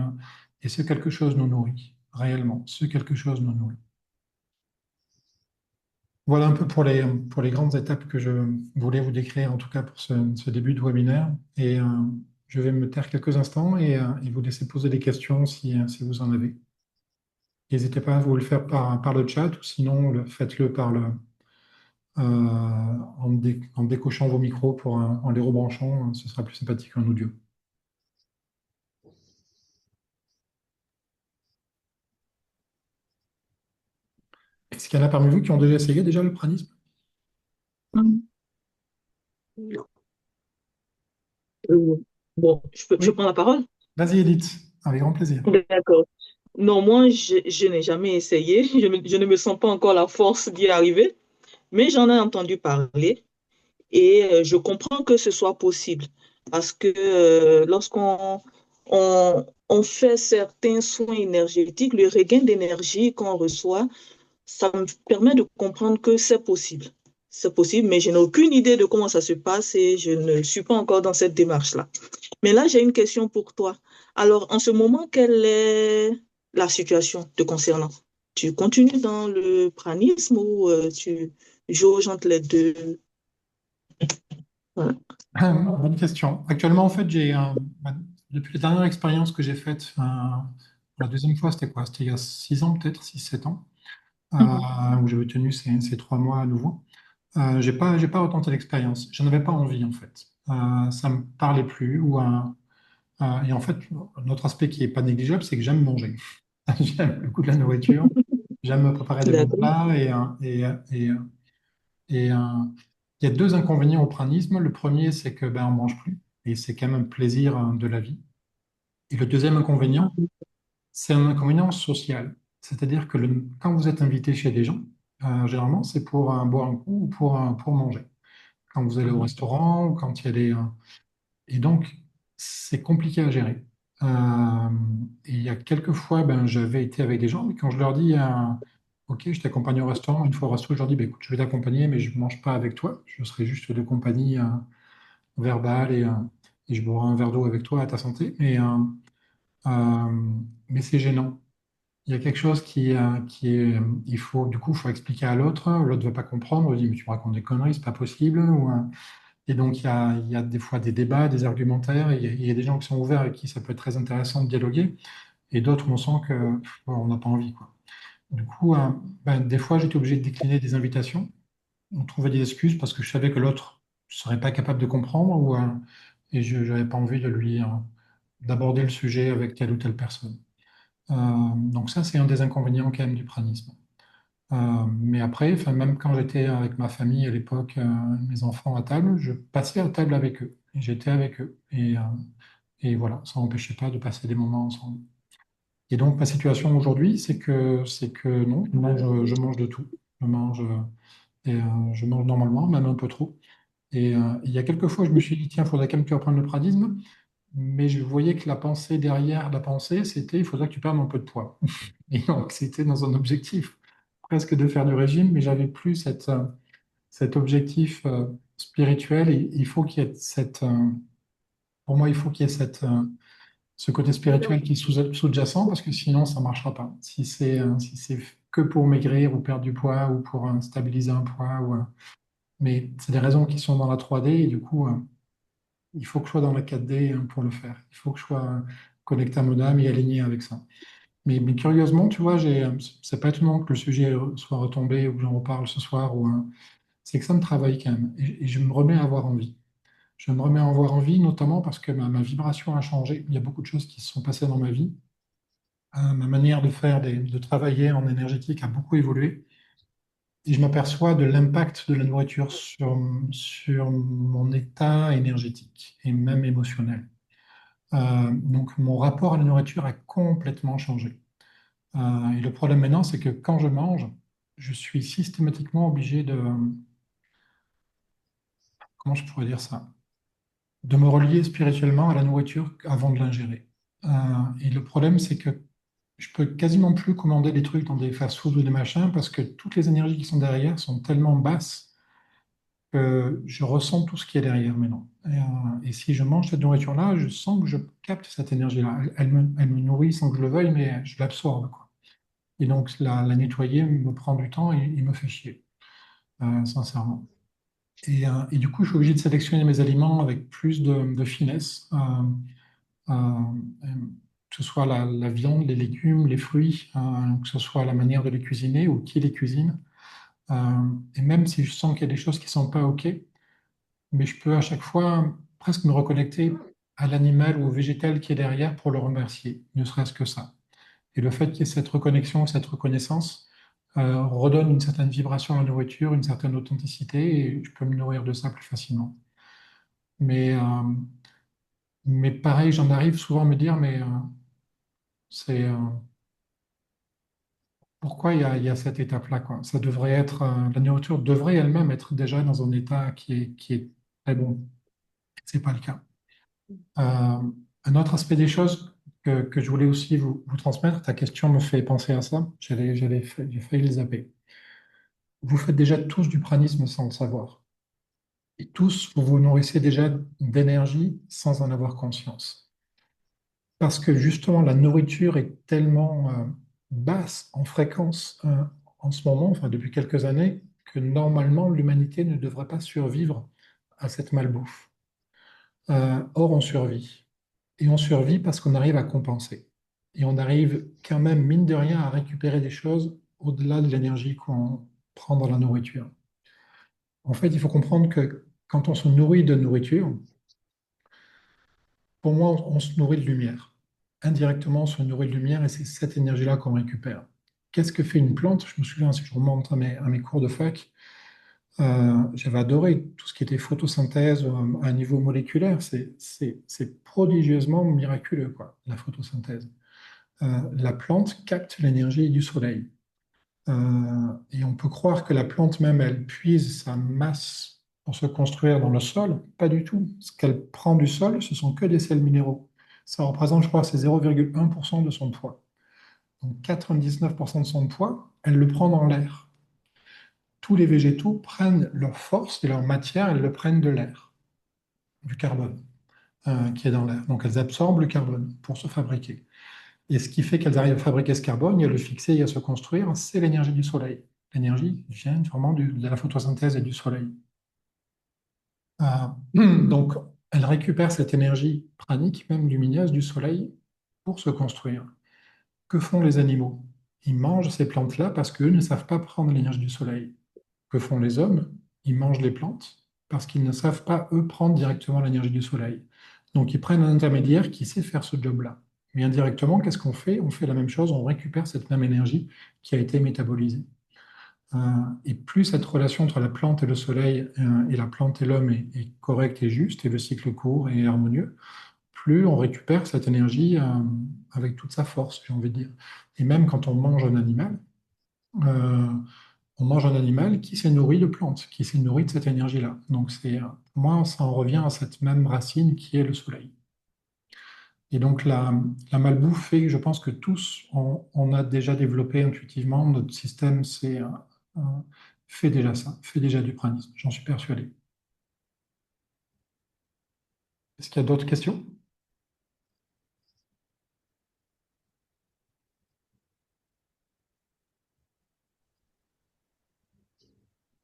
ce quelque chose nous nourrit, réellement. Ce quelque chose nous nourrit. Voilà un peu pour les grandes étapes que je voulais vous décrire, en tout cas pour ce début de webinaire. Et je vais me taire quelques instants et vous laisser poser des questions si vous en avez. N'hésitez pas à vous le faire par le chat ou sinon faites-le en décochant vos micros en les rebranchant, ce sera plus sympathique en audio. Est-ce qu'il y en a parmi vous qui ont déjà essayé déjà le pranisme? Mhm. Euh, Bon, je Oui, prends la parole? vas-y Edith, avec grand plaisir. D'accord. Non, moi, je n'ai jamais essayé. Je ne me sens pas encore la force d'y arriver, mais j'en ai entendu parler et je comprends que ce soit possible parce que lorsqu'on on fait certains soins énergétiques, le regain d'énergie qu'on reçoit, ça me permet de comprendre que c'est possible. C'est possible, mais je n'ai aucune idée de comment ça se passe et je ne suis pas encore dans cette démarche-là. Mais là, j'ai une question pour toi. Alors, en ce moment, quelle est la situation te concernant? Tu continues dans le pranisme ou tu jauges entre les deux? Voilà. Bonne question. Actuellement, en fait, depuis la dernière expérience que j'ai faite, la deuxième fois, c'était quoi? C'était il y a 6 ans, peut-être, 6, 7 ans, Mhm. où j'avais tenu ces 3 mois à nouveau. J'ai pas retenté l'expérience. J'en avais pas envie, en fait. Ça me parlait plus. Et en fait, notre aspect qui est pas négligeable, c'est que j'aime manger. J'aime le goût de la nourriture. J'aime me préparer des bons D'accord. plats. Et il y a deux inconvénients au pranisme. Le premier, c'est que ben, on mange plus. Et c'est quand même un plaisir de la vie. Et le deuxième inconvénient, c'est un inconvénient social. C'est-à-dire que quand vous êtes invité chez des gens, généralement, c'est pour boire un coup ou pour manger. Quand vous allez au restaurant ou quand il y a Et donc, c'est compliqué à gérer. Et il y a quelques fois, ben, j'avais été avec des gens, mais quand je leur dis, OK, je t'accompagne au restaurant, une fois au resto, je leur dis, ben, écoute, je vais t'accompagner, mais je ne mange pas avec toi. Je serai juste de compagnie verbale et je boirai un verre d'eau avec toi à ta santé. Mais c'est gênant. Il y a quelque chose qui est, du coup, il faut expliquer à l'autre. L'autre ne va pas comprendre. Il dit, mais tu me racontes des conneries, c'est pas possible. Et donc, il y a des fois des débats, des argumentaires, et il y a des gens qui sont ouverts et qui ça peut être très intéressant de dialoguer, et d'autres, on sent que on n'a pas envie, quoi. Du coup, ben, des fois, j'étais obligé de décliner des invitations, on trouvait des excuses parce que je savais que l'autre ne serait pas capable de comprendre, et je n'avais pas envie de d'aborder le sujet avec telle ou telle personne. Donc ça, c'est un des inconvénients quand même du pranisme. Mais après, enfin, même quand j'étais avec ma famille à l'époque, mes enfants à table, je passais à table avec eux. Et j'étais avec eux. Et voilà, ça n'empêchait pas de passer des moments ensemble. Et donc, ma situation aujourd'hui, c'est que non, je mange de tout. Je mange, je mange normalement, même un peu trop. Et il y a quelques fois, je me suis dit, tiens, il faudrait quand même que tu reprennes le pradisme. Mais je voyais que la pensée derrière la pensée, c'était, il faudrait que tu perdes un peu de poids. Et donc, c'était dans un objectif presque de faire du régime, mais j'avais plus cet objectif spirituel. Et il faut qu'il y ait pour moi, il faut qu'il y ait ce côté spirituel qui est sous-jacent, parce que sinon, ça ne marchera pas. Si c'est que pour maigrir ou perdre du poids ou pour stabiliser un poids, mais c'est des raisons qui sont dans la 3D, et du coup, il faut que je sois dans la 4D pour le faire. Il faut que je sois connecté à mon âme et aligné avec ça. Mais curieusement, tu vois, c'est pas étonnant que le sujet soit retombé ou que j'en reparle ce soir, c'est que ça me travaille quand même. Et je me remets à avoir envie. Je me remets à avoir envie, notamment parce que ma vibration a changé. Il y a beaucoup de choses qui se sont passées dans ma vie. Ma manière de faire, de travailler en énergétique a beaucoup évolué. Et je m'aperçois de l'impact de la nourriture sur mon état énergétique et même émotionnel. Donc mon rapport à la nourriture a complètement changé. Et le problème maintenant, c'est que quand je mange, je suis systématiquement obligé comment je pourrais dire ça, de me relier spirituellement à la nourriture avant de l'ingérer. Euh, et le problème, c'est que je peux quasiment plus commander des trucs dans des fast-foods ou des machins parce que toutes les énergies qui sont derrière sont tellement basses que je ressens tout ce qui est derrière maintenant. Et si je mange cette nourriture-là, je sens que je capte cette énergie-là. Elle me nourrit sans que je le veuille, mais je l'absorbe, quoi. Et donc, la nettoyer me prend du temps et il me fait chier, sincèrement. Et du coup, je suis obligé de sélectionner mes aliments avec plus de finesse, que ce soit la viande, les légumes, les fruits, que ce soit la manière de les cuisiner ou qui les cuisine. Et même si je sens qu'il y a des choses qui ne sont pas OK, mais je peux à chaque fois presque me reconnecter à l'animal ou au végétal qui est derrière pour le remercier, ne serait-ce que ça. Et le fait qu'il y ait cette reconnexion, cette reconnaissance, redonne une certaine vibration à la nourriture, une certaine authenticité, et je peux me nourrir de ça plus facilement. Mais, euh, mais pareil, j'en arrive souvent à me dire, mais c'est pourquoi il y a cette étape-là, quoi. Ça devrait être, la nourriture devrait elle-même être déjà dans un état qui est très bon. C'est pas le cas. Euh, un autre aspect des choses que je voulais aussi vous transmettre, ta question me fait penser à ça. J'ai failli le zapper. Vous faites déjà tous du pranisme sans le savoir. Et tous, vous vous nourrissez déjà d'énergie sans en avoir conscience. Parce que justement, la nourriture est tellement basse en fréquence en ce moment, enfin depuis quelques années, que normalement, l'humanité ne devrait pas survivre à cette malbouffe. Or, on survit. Et on survit parce qu'on arrive à compenser. Et on arrive quand même, mine de rien, à récupérer des choses au-delà de l'énergie qu'on prend dans la nourriture. En fait, il faut comprendre que quand on se nourrit de nourriture, pour moi, on se nourrit de lumière. Indirectement, on se nourrit de lumière et c'est cette énergie-là qu'on récupère. Qu'est-ce que fait une plante? Je me souviens, si je remonte à mes cours de fac, j'avais adoré tout ce qui était photosynthèse à un niveau moléculaire. C'est prodigieusement miraculeux, quoi, la photosynthèse. La plante capte l'énergie du soleil. Et on peut croire que la plante même, elle puise sa masse pour se construire dans le sol. Pas du tout. Ce qu'elle prend du sol, ce sont que des sels minéraux. Ça représente, je crois, c'est 0,1% de son poids. Donc 99% de son poids, elle le prend dans l'air. Tous les végétaux prennent leur force et leur matière, elles le prennent de l'air, du carbone qui est dans l'air. Donc elles absorbent le carbone pour se fabriquer. Et ce qui fait qu'elles arrivent à fabriquer ce carbone et à le fixer et à se construire, c'est l'énergie du soleil. L'énergie vient vraiment de la photosynthèse et du soleil. Donc, elles récupèrent cette énergie pranique, même lumineuse, du soleil pour se construire. Que font les animaux? Ils mangent ces plantes-là parce qu'eux ne savent pas prendre l'énergie du soleil. Que font les hommes? Ils mangent les plantes parce qu'ils ne savent pas, eux, prendre directement l'énergie du soleil. Donc, ils prennent un intermédiaire qui sait faire ce job-là. Mais indirectement, qu'est-ce qu'on fait? On fait la même chose, on récupère cette même énergie qui a été métabolisée. Euh, et plus cette relation entre la plante et le soleil et la plante et l'homme est correcte et juste, et le cycle court et harmonieux, plus on récupère cette énergie avec toute sa force, j'ai envie de dire. Et même quand euh, on mange un animal qui s'est nourri de plantes, qui s'est nourri de cette énergie-là. Donc pour moi, ça en revient à cette même racine qui est le soleil. Et donc la malbouffe fait que je pense que tous, on a déjà développé intuitivement, notre système euh, fait déjà ça, fait déjà du pranisme, j'en suis persuadé. Est-ce qu'il y a d'autres questions?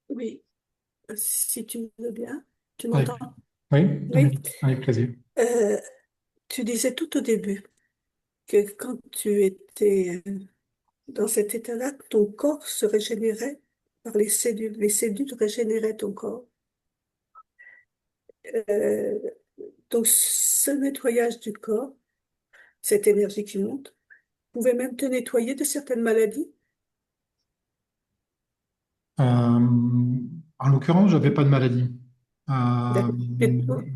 Oui, si tu veux bien. Tu Avec, m'entends? oui, Oui. avec plaisir. Euh, Tu disais tout au début que quand tu étais dans cet état-là, ton corps se régénérait par les cellules. Les cellules régénéraient ton corps. Euh, donc, ce nettoyage du corps, cette énergie qui monte, pouvait même te nettoyer de certaines maladies. En l'occurrence, je n'avais pas de maladie. D'accord.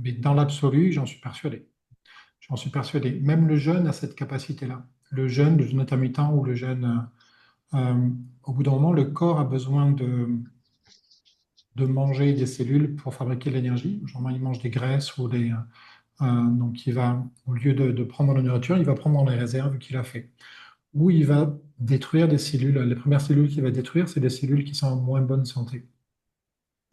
Mais dans l'absolu, j'en suis persuadé. J'en suis persuadé. Même le jeûne a cette capacité-là. Le jeûne intermittent ou le jeûne, au bout d'un moment, le corps a besoin de manger des cellules pour fabriquer de l'énergie. Genre, il mange des graisses ou donc, il va, au lieu de prendre la nourriture, il va prendre les réserves qu'il a fait. Ou il va détruire des cellules. Les premières cellules qu'il va détruire, c'est des cellules qui sont en moins bonne santé.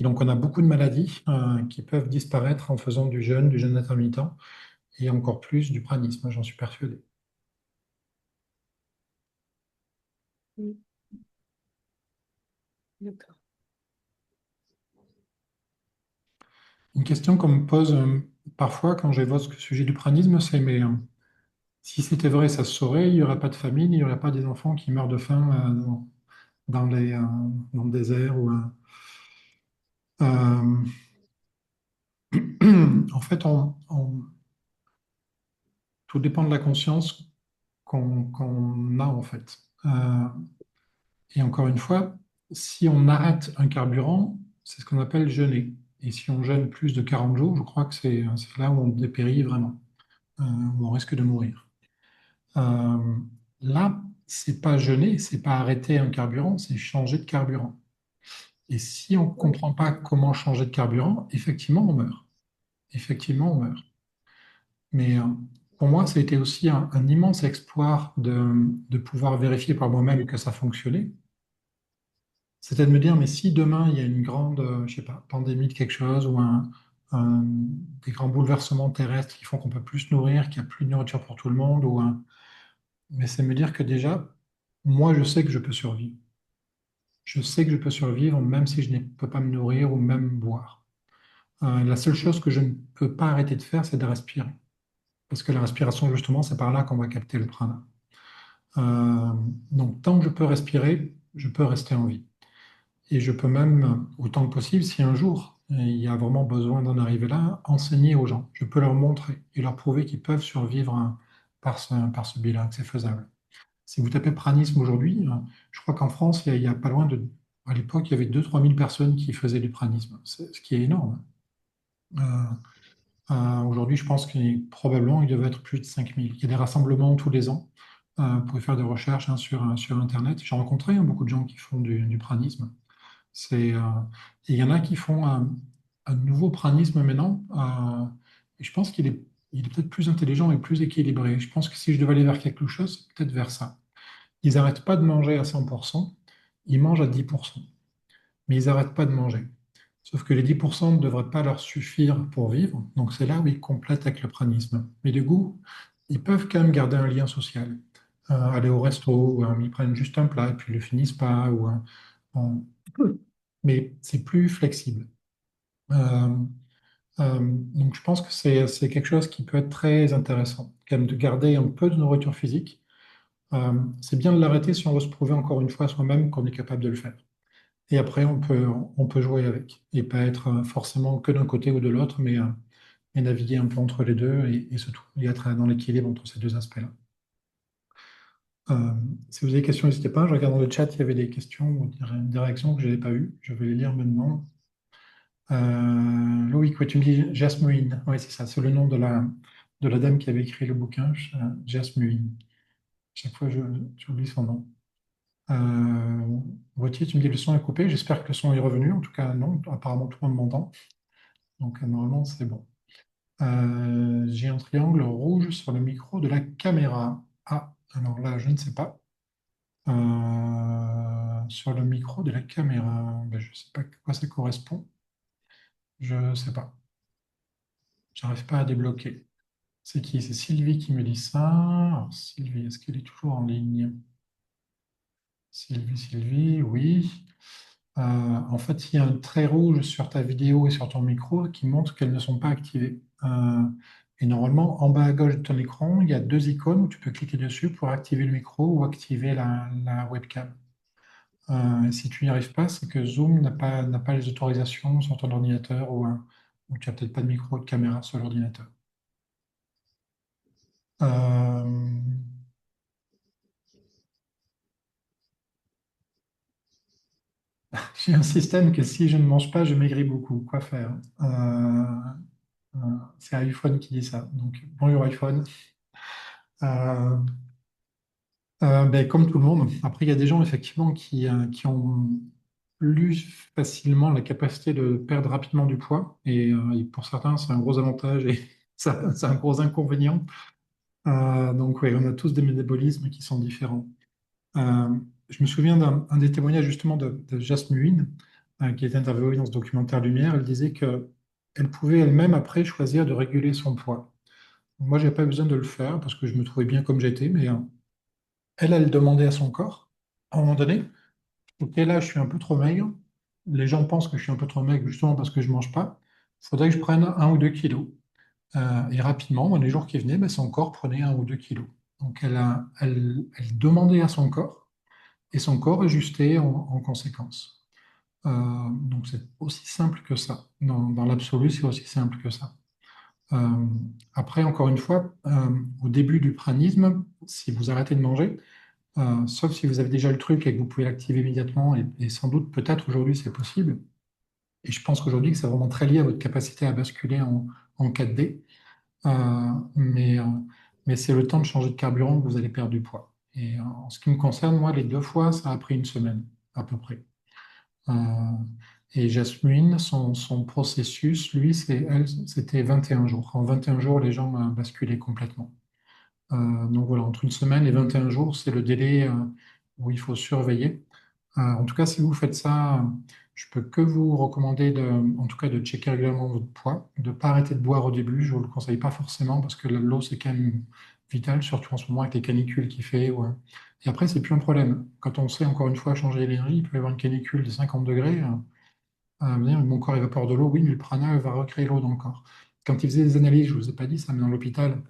Et donc, on a beaucoup de maladies qui peuvent disparaître en faisant du jeûne intermittent, et encore plus du pranisme, j'en suis persuadé. Mm. D'accord. Une question qu'on me pose parfois quand j'évoque le sujet du pranisme, c'est mais si c'était vrai, ça se saurait, il n'y aurait pas de famine, il n'y aurait pas des enfants qui meurent de faim dans le désert euh, en fait, tout dépend de la conscience qu'on a en fait. Et encore une fois, si on arrête un carburant, c'est ce qu'on appelle jeûner. Et si on jeûne plus de 40 jours, je crois que c'est là où on dépérit vraiment, où on risque de mourir. Euh, Là, c'est pas jeûner, c'est pas arrêter un carburant, c'est changer de carburant. Et si on ne Oui. comprend pas comment changer de carburant, effectivement, on meurt. Effectivement, on meurt. Mais pour moi, ça a été aussi un immense exploit de pouvoir vérifier par moi-même que ça fonctionnait. C'était de me dire, mais si demain il y a une grande, je sais pas, pandémie de quelque chose ou des grands bouleversements terrestres qui font qu'on peut plus se nourrir, qu'il n'y a plus de nourriture pour tout le monde, mais c'est me dire que déjà, moi, je sais que je peux survivre. Je sais que je peux survivre même si je ne peux pas me nourrir ou même boire. La seule chose que je ne peux pas arrêter de faire, c'est de respirer. Parce que la respiration, justement, c'est par là qu'on va capter le prana. Euh, donc, tant que je peux respirer, je peux rester en vie. Et je peux même, autant que possible, si un jour il y a vraiment besoin d'en arriver là, enseigner aux gens. Je peux leur montrer et leur prouver qu'ils peuvent survivre par ce bilan, que c'est faisable. Si vous tapez pranisme aujourd'hui, je crois qu'en France, il y a pas loin à l'époque, il y avait 2 000 à 3 000 personnes qui faisaient du pranisme, ce qui est énorme. Euh, Aujourd'hui, je pense qu'il probablement il devait être plus de 5 000. Il y a des rassemblements tous les ans. Vous pouvez faire des recherches sur Internet. J'ai rencontré beaucoup de gens qui font du pranisme. Et il y en a qui font un nouveau pranisme maintenant. Et je pense il est peut-être plus intelligent et plus équilibré. Je pense que si je devais aller vers quelque chose, c'est peut-être vers ça. Ils n'arrêtent pas de manger à 100%, ils mangent à 10%, mais ils n'arrêtent pas de manger. Sauf que les 10% ne devraient pas leur suffire pour vivre, donc c'est là où ils complètent avec le pranisme. Mais du coup, ils peuvent quand même garder un lien social. Aller au resto, ils prennent juste un plat et puis ils ne le finissent pas. Mais c'est plus flexible. Euh, donc je pense que c'est quelque chose qui peut être très intéressant, quand même de garder un peu de nourriture physique. C'est bien de l'arrêter si on veut se prouver encore une fois à soi-même qu'on est capable de le faire. Et après, on peut jouer avec et pas être forcément que d'un côté ou de l'autre, mais naviguer un peu entre les deux et se trouver et être dans l'équilibre entre ces deux aspects-là. Euh, Si vous avez des questions, n'hésitez pas. Je regarde dans le chat, il y avait des questions ou des réactions que je n'avais pas eues. Je vais les lire maintenant. Loïc, ouais, tu me dis Jasmine. Oui, c'est ça, c'est le nom de la dame qui avait écrit le bouquin, Jasmine. Chaque fois, j'oublie son nom. Gauthier, tu me dis le son est coupé. J'espère que le son est revenu. En tout cas, non. Apparemment, tout le monde m'entend. Donc, normalement, c'est bon. J'ai un triangle rouge sur le micro de la caméra. Ah, alors là, je ne sais pas. Sur le micro de la caméra, ben, je ne sais pas à quoi ça correspond. Je ne sais pas. J'arrive pas à débloquer. C'est qui? C'est Sylvie qui me dit ça. Alors, Sylvie, est-ce qu'elle est toujours en ligne? Sylvie, oui. En fait, il y a un trait rouge sur ta vidéo et sur ton micro qui montre qu'elles ne sont pas activées. Et normalement, en bas à gauche de ton écran, il y a deux icônes où tu peux cliquer dessus pour activer le micro ou activer la webcam. Et si tu n'y arrives pas, c'est que Zoom n'a pas les autorisations sur ton ordinateur ou tu n'as peut-être pas de micro ou de caméra sur l'ordinateur. Euh, J'ai un système que si je ne mange pas, je maigris beaucoup. Quoi faire? Euh, c'est iPhone qui dit ça. Donc, bonjour iPhone. Euh, ben, comme tout le monde. Après, il y a des gens effectivement qui ont plus facilement la capacité de perdre rapidement du poids. Et pour certains, c'est un gros avantage et ça, c'est un gros inconvénient. Donc, oui, on a tous des métabolismes qui sont différents. Euh, je me souviens d'un des témoignages justement de Jasmine, qui était interviewée dans ce documentaire Lumière. Elle disait que elle pouvait elle-même après choisir de réguler son poids. Moi, j'ai pas besoin de le faire parce que je me trouvais bien comme j'étais, mais elle demandait à son corps, à un moment donné, ok, là, je suis un peu trop maigre. Les gens pensent que je suis un peu trop maigre justement parce que je mange pas. Il faudrait que je prenne 1 ou 2 kilos. Et rapidement, dans les jours qui venaient, ben, son corps prenait 1 ou 2 kilos. Donc, elle demandait à son corps et son corps ajustait en conséquence. Donc, c'est aussi simple que ça. Dans l'absolu, c'est aussi simple que ça. Euh, Après, encore une fois, au début du pranisme, si vous arrêtez de manger, sauf si vous avez déjà le truc et que vous pouvez l'activer immédiatement, et sans doute peut-être aujourd'hui c'est possible, et je pense qu'aujourd'hui que c'est vraiment très lié à votre capacité à basculer en 4D, euh, mais, euh, mais c'est le temps de changer de carburant que vous allez perdre du poids. Et en ce qui me concerne, moi, les 2 fois, ça a pris une semaine à peu près. Euh, et Jasmine, son processus, lui, c'était 21 jours. En 21 jours, les gens basculaient complètement. Donc voilà, entre une semaine et 21 jours, c'est le délai où il faut surveiller. En tout cas, si vous faites ça, je peux que vous recommander en tout cas de checker régulièrement votre poids, de ne pas arrêter de boire au début. Je ne vous le conseille pas forcément parce que l'eau, c'est quand même vital, surtout en ce moment avec les canicules qu'il fait. Ouais. Et après, c'est plus un problème. Quand on sait encore une fois changer l'énergie, il peut y avoir une canicule de 50 degrés. Vous dire, mon corps évapore de l'eau, oui, mais le prana va recréer l'eau dans le corps. Quand il faisait des analyses, je ne vous ai pas dit ça, mais dans l'hôpital,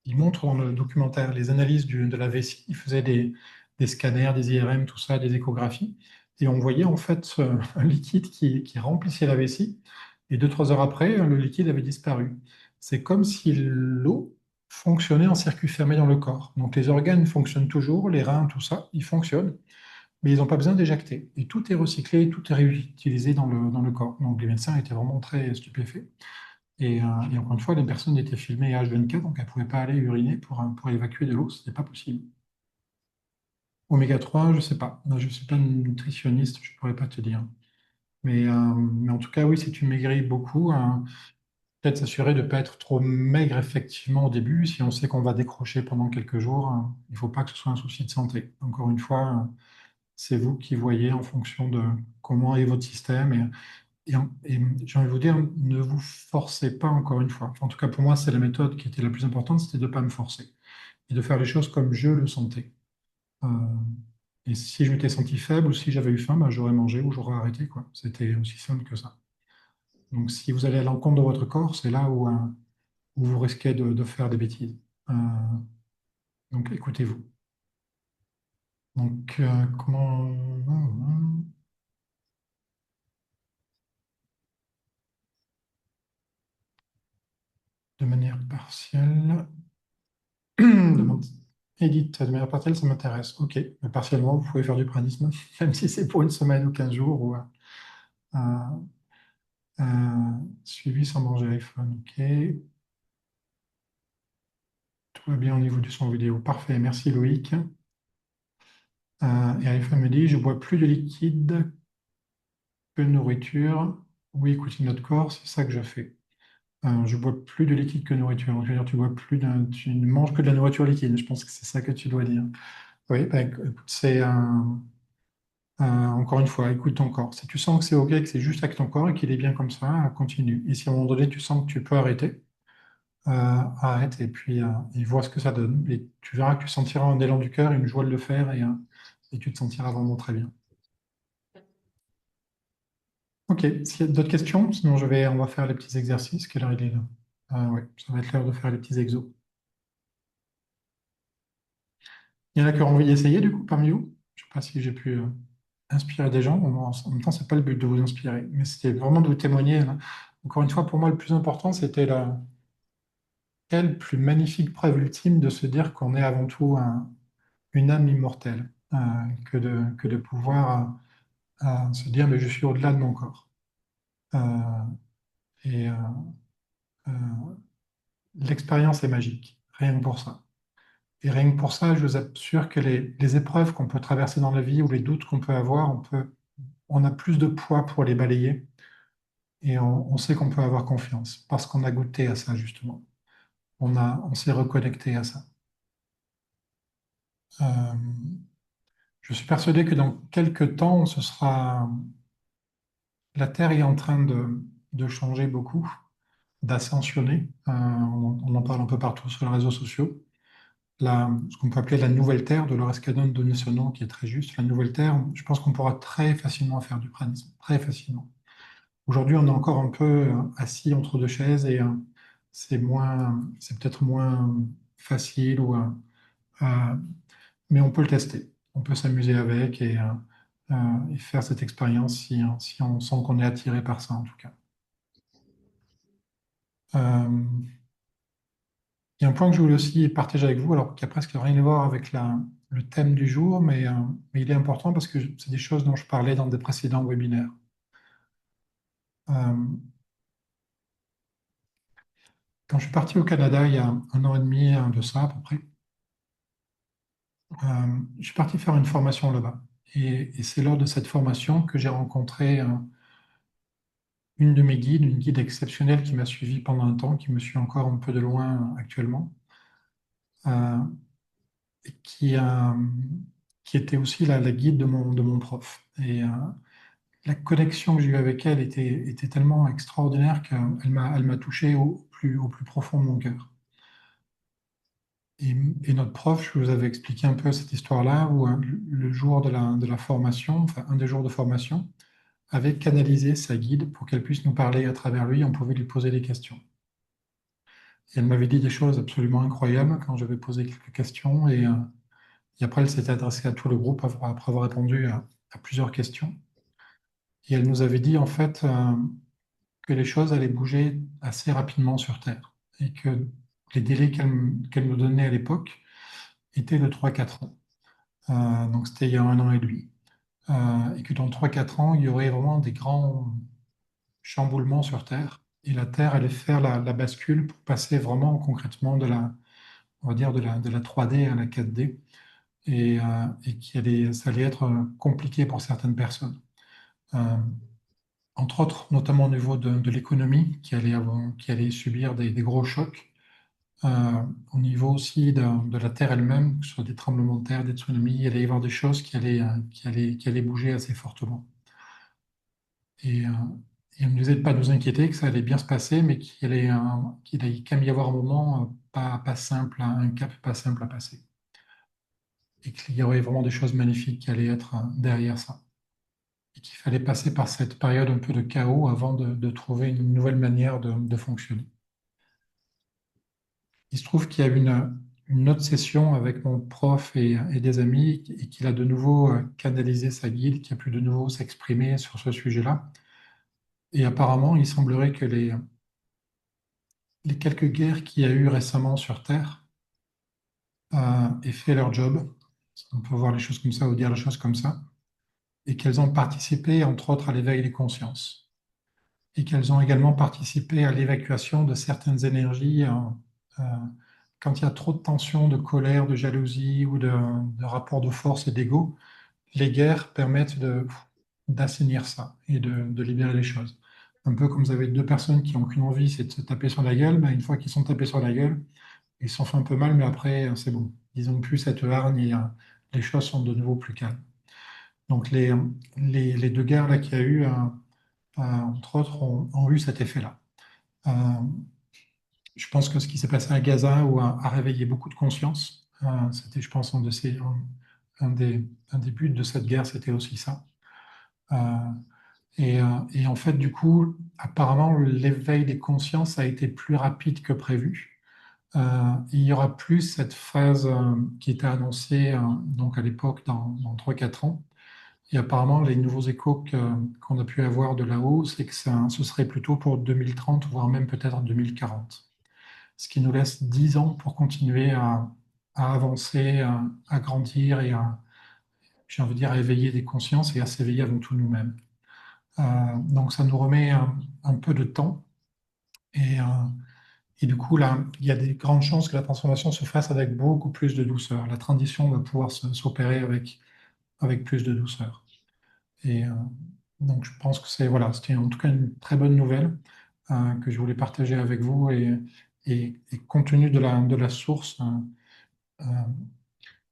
il montre dans le documentaire les analyses de la vessie. Il faisait des scanners, des IRM, tout ça, des échographies. Et on voyait en fait un liquide qui remplissait la vessie. Et 2, 3 heures après, le liquide avait disparu. C'est comme si l'eau fonctionnait en circuit fermé dans le corps. Donc les organes fonctionnent toujours, les reins, tout ça, ils fonctionnent, mais ils n'ont pas besoin d'éjecter. Et tout est recyclé, tout est réutilisé dans le corps. Donc les médecins étaient vraiment très stupéfaits. Et encore une fois, les personnes étaient filmées H24, donc elles ne pouvaient pas aller uriner pour évacuer de l'eau, ce n'était pas possible. Oméga 3, je ne sais pas. Je ne suis pas nutritionniste, je ne pourrais pas te dire. Mais en tout cas, oui, si tu maigris beaucoup, peut-être s'assurer de ne pas être trop maigre effectivement au début. Si on sait qu'on va décrocher pendant quelques jours, il ne faut pas que ce soit un souci de santé. Encore une fois, c'est vous qui voyez en fonction de comment est votre système. Et j'ai envie de vous dire, ne vous forcez pas encore une fois. Enfin, en tout cas, pour moi, c'est la méthode qui était la plus importante, c'était de ne pas me forcer et de faire les choses comme je le sentais. Euh, et si je m'étais senti faible ou si j'avais eu faim, bah, j'aurais mangé ou j'aurais arrêté, quoi. C'était aussi simple que ça. Donc, si vous allez à l'encontre de votre corps, c'est là où vous risquez de faire des bêtises. Euh, donc, écoutez-vous. Donc, comment... de manière partielle. Demande Edith, de manière partielle, ça m'intéresse. Ok, mais partiellement, vous pouvez faire du pranisme, même si c'est pour une semaine ou 15 jours, ou euh, euh, suivi sans manger iPhone. Ok, tout va bien au niveau du son vidéo. Parfait, merci Loïc. Et iPhone me dit, je bois plus de liquide que de nourriture. Oui, écoutez notre corps, c'est ça que je fais. Je bois plus de liquide que de nourriture. Donc, je veux dire, tu ne manges que de la nourriture liquide. Je pense que c'est ça que tu dois dire. Oui, bah, écoute, c'est encore une fois, écoute ton corps. Si tu sens que c'est OK, que c'est juste avec ton corps et qu'il est bien comme ça, continue. Et si à un moment donné, tu sens que tu peux arrêter, arrête et vois ce que ça donne. Et tu verras que tu sentiras un élan du cœur, une joie de le faire et tu te sentiras vraiment très bien. OK, s'il y a d'autres questions, sinon on va faire les petits exercices. Quelle heure il est là? Ouais, ça va être l'heure de faire les petits exos. Il y en a qui ont envie d'essayer, du coup, parmi vous. Je ne sais pas si j'ai pu inspirer des gens. En même temps, ce n'est pas le but de vous inspirer, mais c'était vraiment de vous témoigner, là. Encore une fois, pour moi, le plus important, c'était quelle plus magnifique preuve ultime de se dire qu'on est avant tout une âme immortelle, que de pouvoir se dire, mais je suis au-delà de mon corps. Euh, et euh, l'expérience est magique, rien que pour ça. Et rien que pour ça, je vous assure que les épreuves qu'on peut traverser dans la vie ou les doutes qu'on peut avoir, on a plus de poids pour les balayer et on sait qu'on peut avoir confiance parce qu'on a goûté à ça, justement. On s'est reconnecté à ça. Euh, je suis persuadé que dans quelques temps, la Terre est en train de changer beaucoup, d'ascensionner. On en parle un peu partout sur les réseaux sociaux. Ce qu'on peut appeler la nouvelle Terre, Dolores Cannon donne ce nom qui est très juste. La nouvelle Terre, je pense qu'on pourra très facilement faire du pranisme, très facilement. Aujourd'hui, on est encore un peu assis entre deux chaises et c'est peut-être moins facile euh, mais on peut le tester. On peut s'amuser avec et faire cette expérience si on sent qu'on est attiré par ça, en tout cas. Euh, il y a un point que je voulais aussi partager avec vous, alors qui a presque rien à voir avec le thème du jour, mais il est important parce que c'est des choses dont je parlais dans des précédents webinaires. Euh, Quand je suis parti au Canada il y a un an et demi de ça à peu près, je suis parti faire une formation là-bas. Et c'est lors de cette formation que j'ai rencontré une de mes guides, une guide exceptionnelle qui m'a suivi pendant un temps, qui me suit encore un peu de loin actuellement, euh, et qui était aussi la guide de mon prof. Et la connexion que j'ai eue avec elle était tellement extraordinaire qu'elle m'a touché au plus profond de mon cœur. Et notre prof, je vous avais expliqué un peu cette histoire-là, où le jour de la formation, enfin un des jours de formation, avait canalisé sa guide pour qu'elle puisse nous parler à travers lui, on pouvait lui poser des questions. Et elle m'avait dit des choses absolument incroyables quand j'avais posé quelques questions, et après elle s'était adressée à tout le groupe après avoir répondu à plusieurs questions. Et elle nous avait dit en fait que les choses allaient bouger assez rapidement sur Terre, et que les délais qu'elle nous donnait à l'époque étaient de 3-4 ans. Donc c'était il y a un an et demi. Et que dans 3-4 ans, il y aurait vraiment des grands chamboulements sur Terre. Et la Terre allait faire la bascule pour passer vraiment concrètement on va dire de la 3D à la 4D. Et ça allait être compliqué pour certaines personnes. Euh, Entre autres, notamment au niveau de l'économie, qui allait subir des gros chocs. Au niveau aussi de la Terre elle-même, que ce soit des tremblements de terre, des tsunamis, il allait y avoir des choses qui allaient bouger assez fortement. Et, euh, et on nous disait de ne pas nous inquiéter, que ça allait bien se passer, mais qu'il allait quand même y avoir un moment pas simple, un cap pas simple à passer. Et qu'il y aurait vraiment des choses magnifiques qui allaient être derrière ça. Et qu'il fallait passer par cette période un peu de chaos avant de trouver une nouvelle manière de fonctionner. Il se trouve qu'il y a eu une autre session avec mon prof et des amis et qu'il a de nouveau canalisé sa guide, qui a pu de nouveau s'exprimer sur ce sujet-là. Et apparemment, il semblerait que les quelques guerres qu'il y a eu récemment sur Terre aient fait leur job. On peut voir les choses comme ça ou dire les choses comme ça. Et qu'elles ont participé, entre autres, à l'éveil des consciences. Et qu'elles ont également participé à l'évacuation de certaines énergies. Euh, Quand il y a trop de tension, de colère, de jalousie ou de rapport de force et d'ego, les guerres permettent d'assainir ça et de libérer les choses. Un peu comme vous avez deux personnes qui n'ont qu'une envie, c'est de se taper sur la gueule. Ben, une fois qu'ils sont tapés sur la gueule, ils s'en font un peu mal, mais après, c'est bon. Ils n'ont plus cette hargne et les choses sont de nouveau plus calmes. Donc les deux guerres là qu'il y a eu, entre autres, ont eu cet effet-là. Euh, je pense que ce qui s'est passé à Gaza a réveillé beaucoup de conscience. C'était, je pense, un des buts de cette guerre, c'était aussi ça. Euh, et en fait, du coup, apparemment, l'éveil des consciences a été plus rapide que prévu. Il y aura plus cette phase qui était annoncée donc à l'époque dans 3-4 ans. Et apparemment, les nouveaux échos qu'on a pu avoir de là-haut, c'est que ce serait plutôt pour 2030, voire même peut-être 2040. Ce qui nous laisse 10 ans pour continuer à avancer, à grandir et j'ai envie de dire, à éveiller des consciences et à s'éveiller avant tout nous-mêmes. Donc ça nous remet un peu de temps et, euh, et du coup là, il y a des grandes chances que la transformation se fasse avec beaucoup plus de douceur. La transition va pouvoir s'opérer avec plus de douceur. Et donc je pense que c'était en tout cas une très bonne nouvelle que je voulais partager avec vous et compte tenu de la source, euh,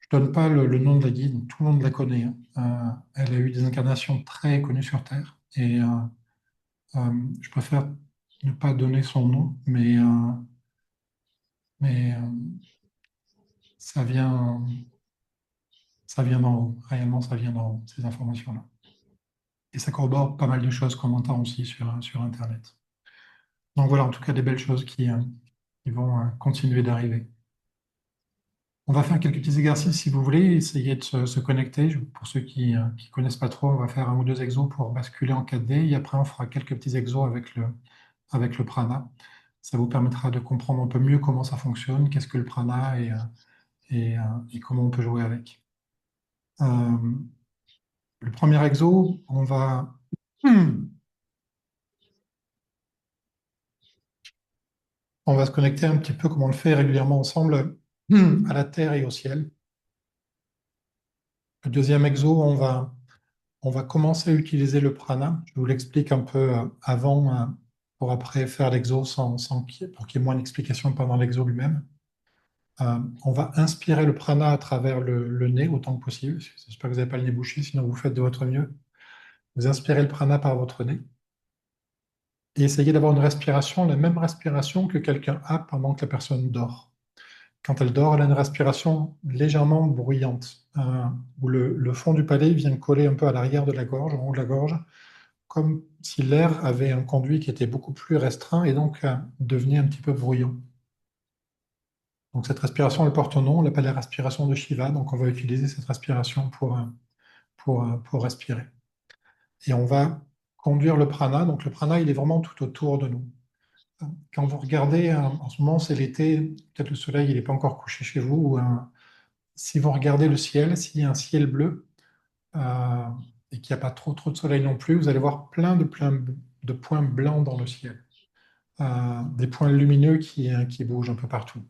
je ne donne pas le nom de la guide, tout le monde la connaît, hein. Elle a eu des incarnations très connues sur Terre et je préfère ne pas donner son nom, mais ça ça vient d'en haut. Réellement, ça vient d'en haut, ces informations-là. Et ça corrobore pas mal de choses qu'on entend aussi sur Internet. Donc voilà, en tout cas, des belles choses qui vont continuer d'arriver. On va faire quelques petits exercices si vous voulez, essayer de se connecter. Pour ceux qui ne connaissent pas trop, on va faire un ou deux exos pour basculer en 4D et après on fera quelques petits exos avec le prana. Ça vous permettra de comprendre un peu mieux comment ça fonctionne, qu'est-ce que le prana et comment on peut jouer avec. Euh, le premier exo, on va se connecter un petit peu comme on le fait régulièrement ensemble à la terre et au ciel. Le deuxième exo, on va commencer à utiliser le prana. Je vous l'explique un peu avant pour après faire l'exo pour qu'il y ait moins d'explications pendant l'exo lui-même. On va inspirer le prana à travers le nez autant que possible. J'espère que vous n'avez pas le nez bouché, sinon vous faites de votre mieux. Vous inspirez le prana par votre nez et essayez d'avoir une respiration, la même respiration que quelqu'un a pendant que la personne dort. Quand elle dort, elle a une respiration légèrement bruyante, où le fond du palais vient coller un peu à l'arrière de la gorge, en haut de la gorge, comme si l'air avait un conduit qui était beaucoup plus restreint et donc devenait un petit peu bruyant. Donc cette respiration, elle porte un nom, on l'appelle la respiration de Shiva, donc on va utiliser cette respiration pour respirer. Et on va conduire le prana, donc le prana, il est vraiment tout autour de nous. Quand vous regardez, en ce moment c'est l'été, peut-être le soleil il n'est pas encore couché chez vous, si vous regardez le ciel, s'il y a un ciel bleu euh, et qu'il n'y a pas trop de soleil non plus, vous allez voir plein de points blancs dans le ciel. Des points lumineux qui bougent un peu partout.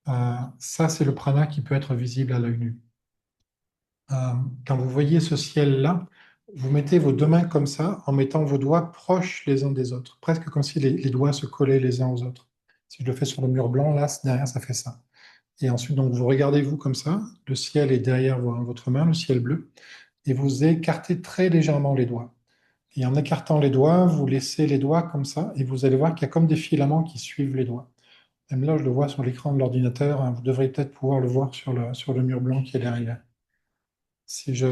Ça, c'est le prana qui peut être visible à l'œil nu. Quand vous voyez ce ciel-là, vous mettez vos deux mains comme ça, en mettant vos doigts proches les uns des autres, presque comme si les doigts se collaient les uns aux autres. Si je le fais sur le mur blanc, là, derrière, ça fait ça. Et ensuite, donc, vous regardez vous comme ça, le ciel est derrière votre main, le ciel bleu, et vous écartez très légèrement les doigts. Et en écartant les doigts, vous laissez les doigts comme ça, et vous allez voir qu'il y a comme des filaments qui suivent les doigts. Même là, je le vois sur l'écran de l'ordinateur, hein, vous devriez peut-être pouvoir le voir sur le mur blanc qui est derrière. Si je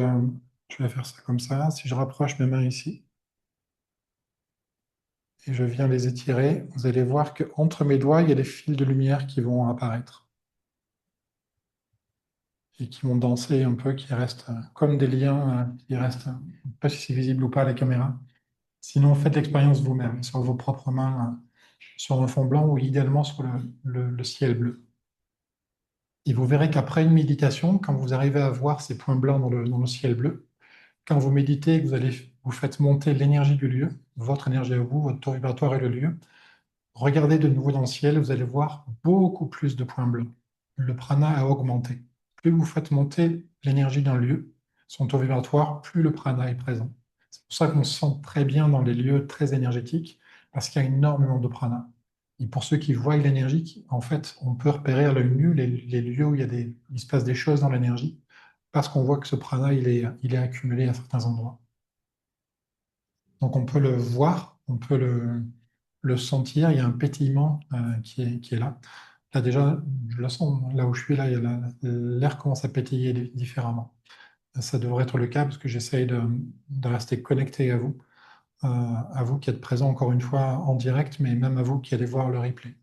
vais faire ça comme ça, si je rapproche mes mains ici, et je viens les étirer, vous allez voir qu'entre mes doigts, il y a des fils de lumière qui vont apparaître et qui vont danser un peu, qui restent comme des liens, qui restent, je ne sais pas si c'est visible ou pas à la caméra. Sinon, faites l'expérience vous-même, sur vos propres mains. sur un fond blanc ou idéalement sur le ciel bleu. Et vous verrez qu'après une méditation, quand vous arrivez à voir ces points blancs dans le ciel bleu, quand vous méditez, que vous faites monter l'énergie du lieu, votre énergie à vous, votre taux vibratoire et le lieu, regardez de nouveau dans le ciel, vous allez voir beaucoup plus de points blancs. Le prana a augmenté. Plus vous faites monter l'énergie d'un lieu, son taux vibratoire, plus le prana est présent. C'est pour ça qu'on se sent très bien dans les lieux très énergétiques, parce qu'il y a énormément de prana. Et pour ceux qui voient l'énergie, en fait, on peut repérer à l'œil nu les lieux où il se passe des choses dans l'énergie, parce qu'on voit que ce prana, il est accumulé à certains endroits. Donc on peut le voir, on peut le sentir, il y a un pétillement qui est là. Là déjà, je le sens, là où je suis, là, l'air commence à pétiller différemment. Ça devrait être le cas parce que j'essaye de rester connecté à vous qui êtes présents encore une fois en direct, mais même à vous qui allez voir le replay,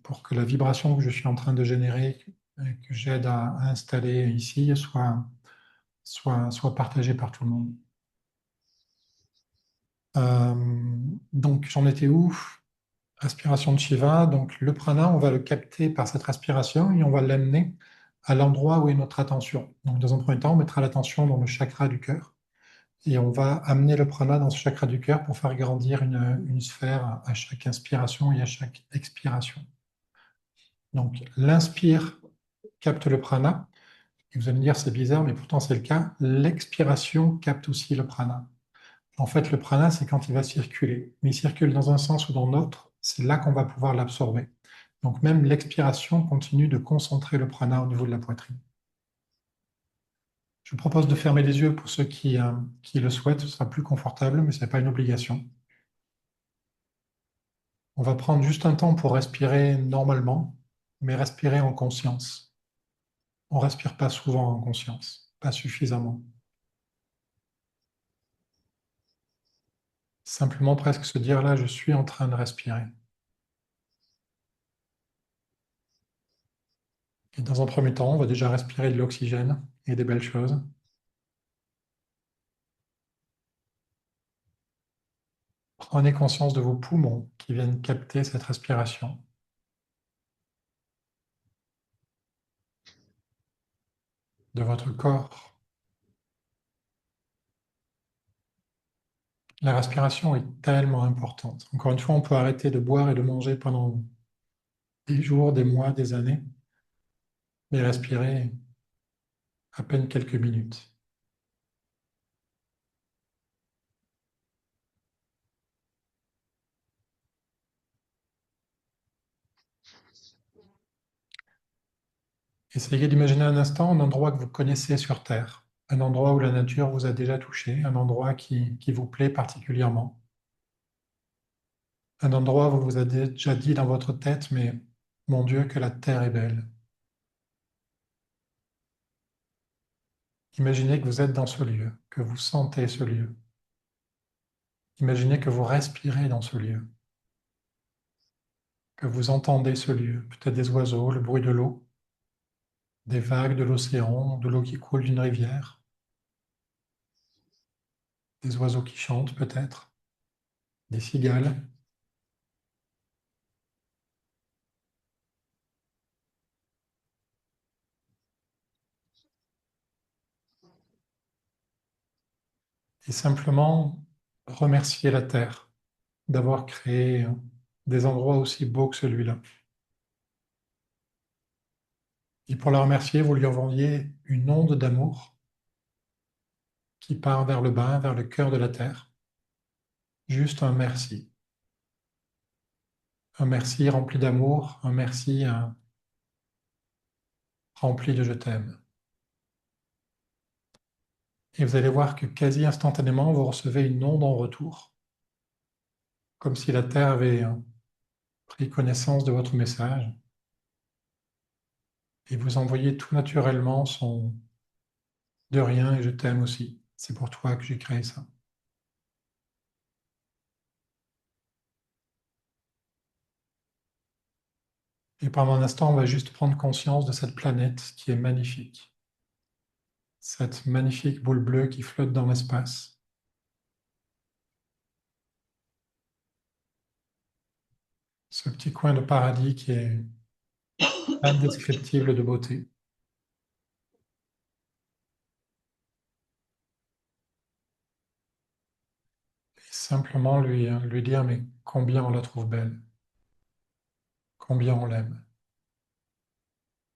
pour que la vibration que je suis en train de générer, que j'aide à installer ici, soit partagée par tout le monde. Donc j'en étais où? Respiration de Shiva. Donc le prana, on va le capter par cette respiration et on va l'amener à l'endroit où est notre attention. Donc dans un premier temps, on mettra l'attention dans le chakra du cœur et on va amener le prana dans ce chakra du cœur pour faire grandir une sphère à chaque inspiration et à chaque expiration. Donc l'inspire capte le prana. Et vous allez me dire c'est bizarre, mais pourtant c'est le cas. L'expiration capte aussi le prana. En fait, le prana, c'est quand il va circuler. Mais il circule dans un sens ou dans l'autre, c'est là qu'on va pouvoir l'absorber. Donc même l'expiration continue de concentrer le prana au niveau de la poitrine. Je vous propose de fermer les yeux pour ceux qui le souhaitent, ce sera plus confortable, mais ce n'est pas une obligation. On va prendre juste un temps pour respirer normalement, mais respirer en conscience. On ne respire pas souvent en conscience, pas suffisamment. Simplement presque se dire là, je suis en train de respirer. Et dans un premier temps, on va déjà respirer de l'oxygène et des belles choses. Prenez conscience de vos poumons qui viennent capter cette respiration. De votre corps. La respiration est tellement importante. Encore une fois, on peut arrêter de boire et de manger pendant des jours, des mois, des années, mais respirer à peine quelques minutes. Essayez d'imaginer un instant un endroit que vous connaissez sur Terre, un endroit où la nature vous a déjà touché, un endroit qui vous plaît particulièrement, un endroit où vous vous avez déjà dit dans votre tête, mais mon Dieu, que la Terre est belle. Imaginez que vous êtes dans ce lieu, que vous sentez ce lieu. Imaginez que vous respirez dans ce lieu, que vous entendez ce lieu, peut-être des oiseaux, le bruit de l'eau, des vagues de l'océan, de l'eau qui coule d'une rivière, des oiseaux qui chantent peut-être, des cigales. Et simplement remercier la Terre d'avoir créé des endroits aussi beaux que celui-là. Et pour la remercier, vous lui envoyez une onde d'amour qui part vers le bas, vers le cœur de la Terre. Juste un merci. Un merci rempli d'amour, un merci rempli de je t'aime. Et vous allez voir que quasi instantanément, vous recevez une onde en retour, comme si la Terre avait pris connaissance de votre message. Et vous envoyez tout naturellement son de rien et je t'aime aussi. C'est pour toi que j'ai créé ça. Et pendant un instant, on va juste prendre conscience de cette planète qui est magnifique. Cette magnifique boule bleue qui flotte dans l'espace. ce petit coin de paradis qui est indescriptible de beauté. Et simplement lui dire, mais combien on la trouve belle, combien on l'aime,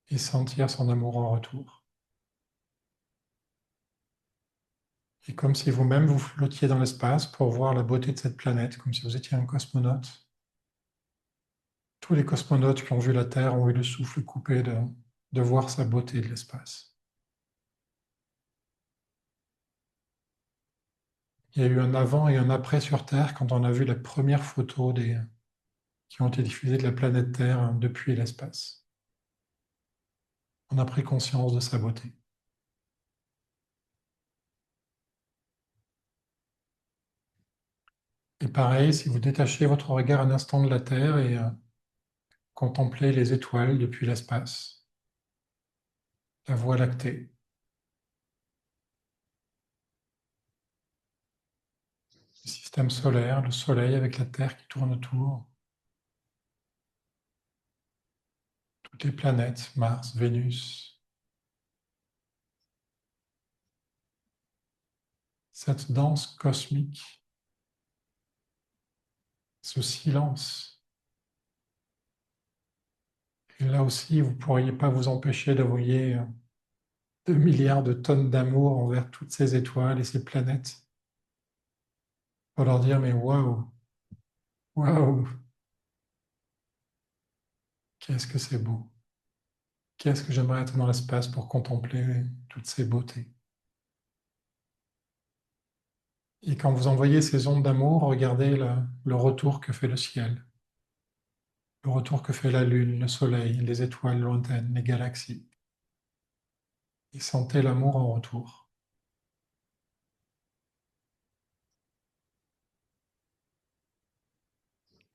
et sentir son amour en retour. Et comme si vous-même vous flottiez dans l'espace pour voir la beauté de cette planète, comme si vous étiez un cosmonaute. Tous les cosmonautes qui ont vu la Terre ont eu le souffle coupé de voir sa beauté de l'espace. Il y a eu un avant et un après sur Terre quand on a vu la première photo qui ont été diffusées de la planète Terre depuis l'espace. On a pris conscience de sa beauté. Et pareil, si vous détachez votre regard un instant de la Terre et contemplez les étoiles depuis l'espace, la Voie lactée, le système solaire, le Soleil avec la Terre qui tourne autour, toutes les planètes, Mars, Vénus, cette danse cosmique, ce silence. Et là aussi, vous ne pourriez pas vous empêcher d'envoyer 2 milliards de tonnes d'amour envers toutes ces étoiles et ces planètes pour leur dire, mais waouh, waouh, qu'est-ce que c'est beau. Qu'est-ce que j'aimerais être dans l'espace pour contempler toutes ces beautés. Et quand vous envoyez ces ondes d'amour, regardez le retour que fait le ciel, le retour que fait la Lune, le Soleil, les étoiles lointaines, les galaxies. Et sentez l'amour en retour.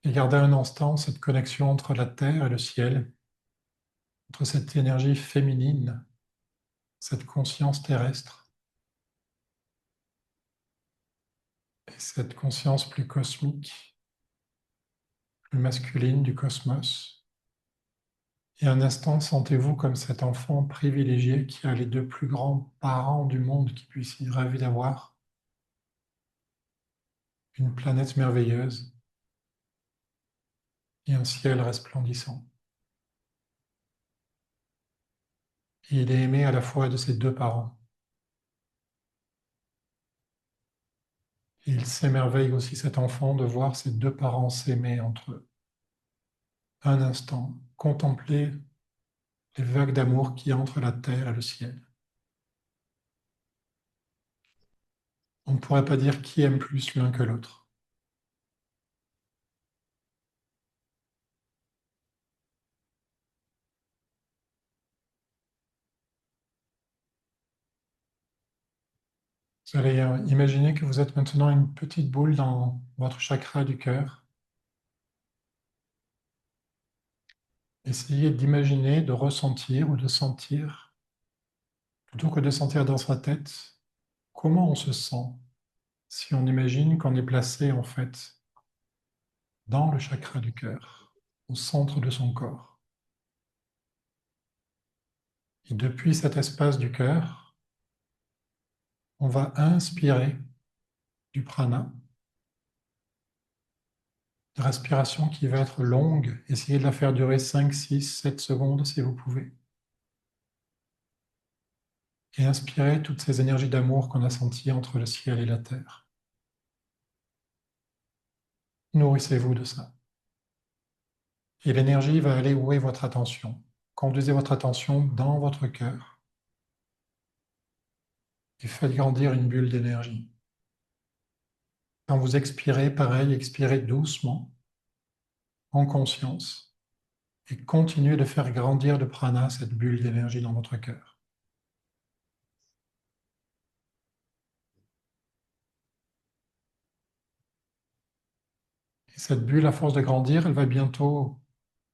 Et gardez un instant cette connexion entre la terre et le ciel, entre cette énergie féminine, cette conscience terrestre, et cette conscience plus cosmique, plus masculine du cosmos. Et un instant, sentez-vous comme cet enfant privilégié qui a les 2 plus grands parents du monde qu'il puisse rêver d'avoir, une planète merveilleuse et un ciel resplendissant. Et il est aimé à la fois de ses 2 parents. Et il s'émerveille aussi, cet enfant, de voir ses 2 parents s'aimer entre eux. Un instant, contempler les vagues d'amour qui entrent la terre et le ciel. On ne pourrait pas dire qui aime plus l'un que l'autre. Vous allez imaginer que vous êtes maintenant une petite boule dans votre chakra du cœur. Essayez d'imaginer, de ressentir ou de sentir, plutôt que de sentir dans sa tête, comment on se sent si on imagine qu'on est placé en fait dans le chakra du cœur, au centre de son corps. Et depuis cet espace du cœur, on va inspirer du prana, une respiration qui va être longue. Essayez de la faire durer 5, 6, 7 secondes si vous pouvez. Et inspirez toutes ces énergies d'amour qu'on a senties entre le ciel et la terre. Nourrissez-vous de ça. Et l'énergie va aller où est votre attention. Conduisez votre attention dans votre cœur et faites grandir une bulle d'énergie. Quand vous expirez, pareil, expirez doucement, en conscience, et continuez de faire grandir le prana, cette bulle d'énergie dans votre cœur. Et cette bulle, à force de grandir, elle va bientôt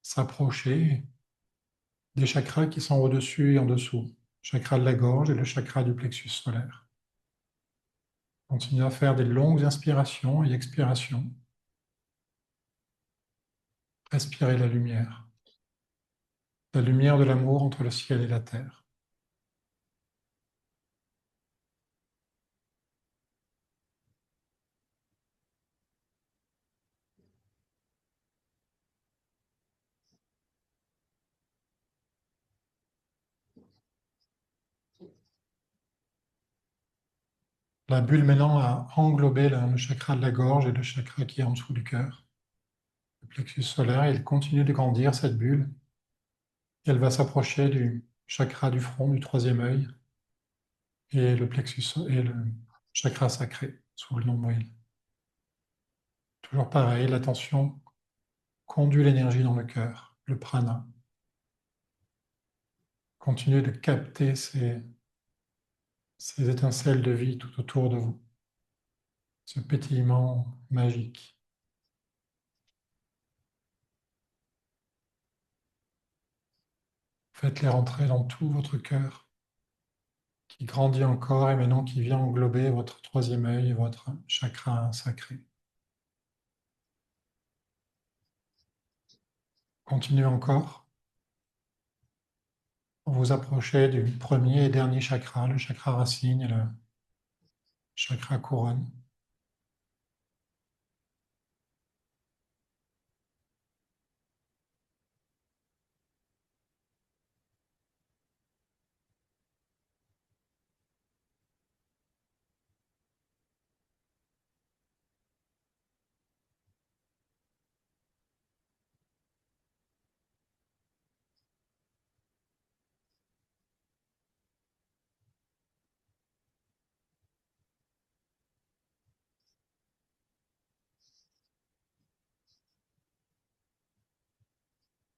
s'approcher des chakras qui sont au-dessus et en dessous, le chakra de la gorge et le chakra du plexus solaire. Continuez à faire des longues inspirations et expirations. Respirez la lumière de l'amour entre le ciel et la terre. La bulle maintenant a englobé le chakra de la gorge et le chakra qui est en dessous du cœur, le plexus solaire, et il continue de grandir, cette bulle. Et elle va s'approcher du chakra du front, du troisième œil, et le plexus et le chakra sacré sous le nombril. Toujours pareil, l'attention conduit l'énergie dans le cœur, le prana. Continuez de capter ces étincelles de vie tout autour de vous, ce pétillement magique. Faites-les rentrer dans tout votre cœur, qui grandit encore et maintenant qui vient englober votre troisième œil et votre chakra sacré. Continuez encore. Vous approchez du premier et dernier chakra, le chakra racine et le chakra couronne.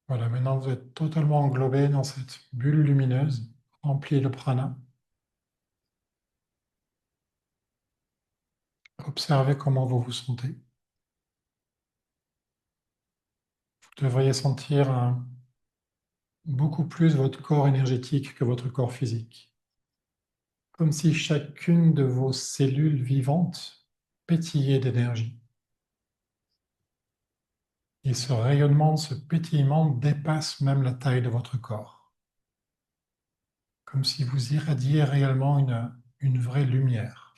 Voilà, maintenant vous êtes totalement englobé dans cette bulle lumineuse, remplie de prana. Observez comment vous vous sentez. Vous devriez sentir beaucoup plus votre corps énergétique que votre corps physique. Comme si chacune de vos cellules vivantes pétillait d'énergie. Et ce rayonnement, ce pétillement dépasse même la taille de votre corps. Comme si vous irradiez réellement une vraie lumière.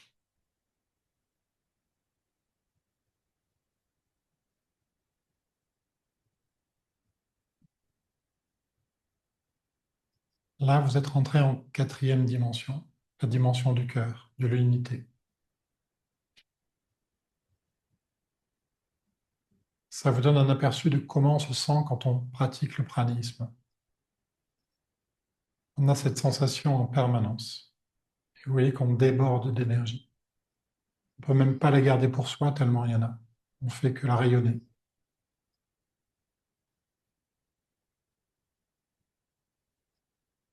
Là, vous êtes rentré en quatrième dimension, la dimension du cœur, de l'unité. Ça vous donne un aperçu de comment on se sent quand on pratique le pranisme. On a cette sensation en permanence. Et vous voyez qu'on déborde d'énergie. On ne peut même pas la garder pour soi tellement il y en a. On ne fait que la rayonner.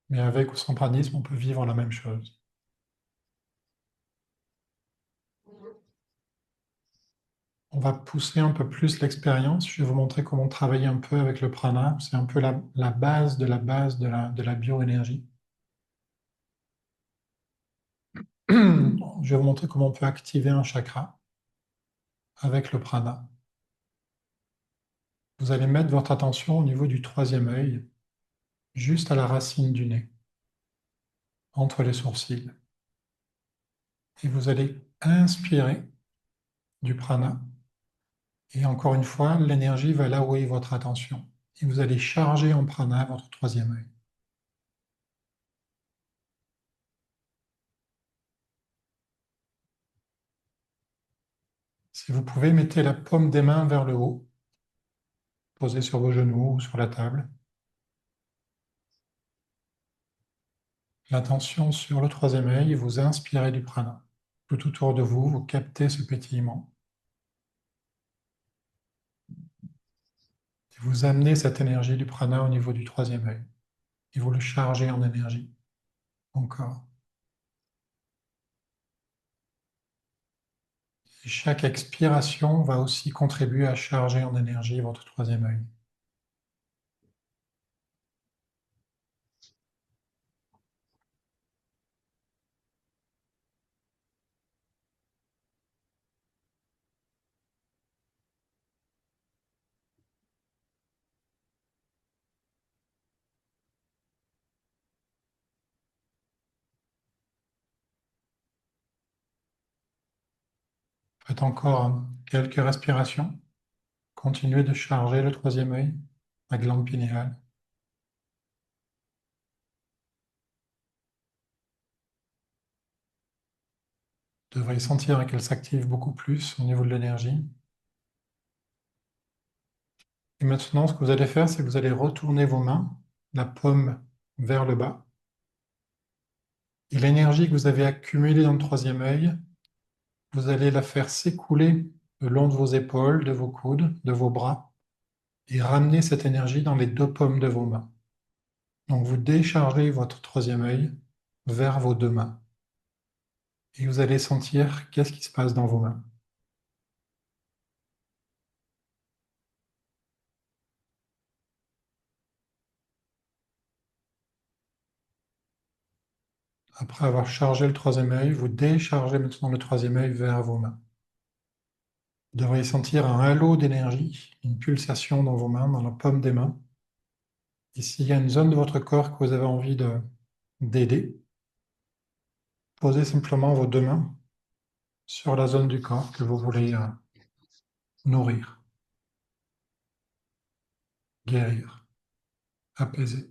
Mais avec ou sans pranisme, on peut vivre la même chose. On va pousser un peu plus l'expérience. Je vais vous montrer comment travailler un peu avec le prana. C'est un peu la base de la base de la bioénergie. Je vais vous montrer comment on peut activer un chakra avec le prana. Vous allez mettre votre attention au niveau du troisième œil, juste à la racine du nez, entre les sourcils. Et vous allez inspirer du prana. Et encore une fois, l'énergie va là où est votre attention. Et vous allez charger en prana votre troisième œil. Si vous pouvez, mettez la paume des mains vers le haut, posée sur vos genoux ou sur la table. L'attention sur le troisième œil, vous inspirez du prana. Tout autour de vous, vous captez ce pétillement. Et vous amenez cette énergie du prana au niveau du troisième œil. Et vous le chargez en énergie. Encore. Et chaque expiration va aussi contribuer à charger en énergie votre troisième œil. Faites encore quelques respirations. Continuez de charger le troisième œil, la glande pinéale. Vous devriez sentir qu'elle s'active beaucoup plus au niveau de l'énergie. Et maintenant, ce que vous allez faire, c'est que vous allez retourner vos mains, la paume vers le bas. Et l'énergie que vous avez accumulée dans le troisième œil, vous allez la faire s'écouler le long de vos épaules, de vos coudes, de vos bras, et ramener cette énergie dans les deux paumes de vos mains. Donc vous déchargez votre troisième œil vers vos deux mains. Et vous allez sentir qu'est-ce qui se passe dans vos mains. Après avoir chargé le troisième œil, vous déchargez maintenant le troisième œil vers vos mains. Vous devriez sentir un halo d'énergie, une pulsation dans vos mains, dans la paume des mains. Et s'il y a une zone de votre corps que vous avez envie d'aider, posez simplement vos deux mains sur la zone du corps que vous voulez nourrir, guérir, apaiser.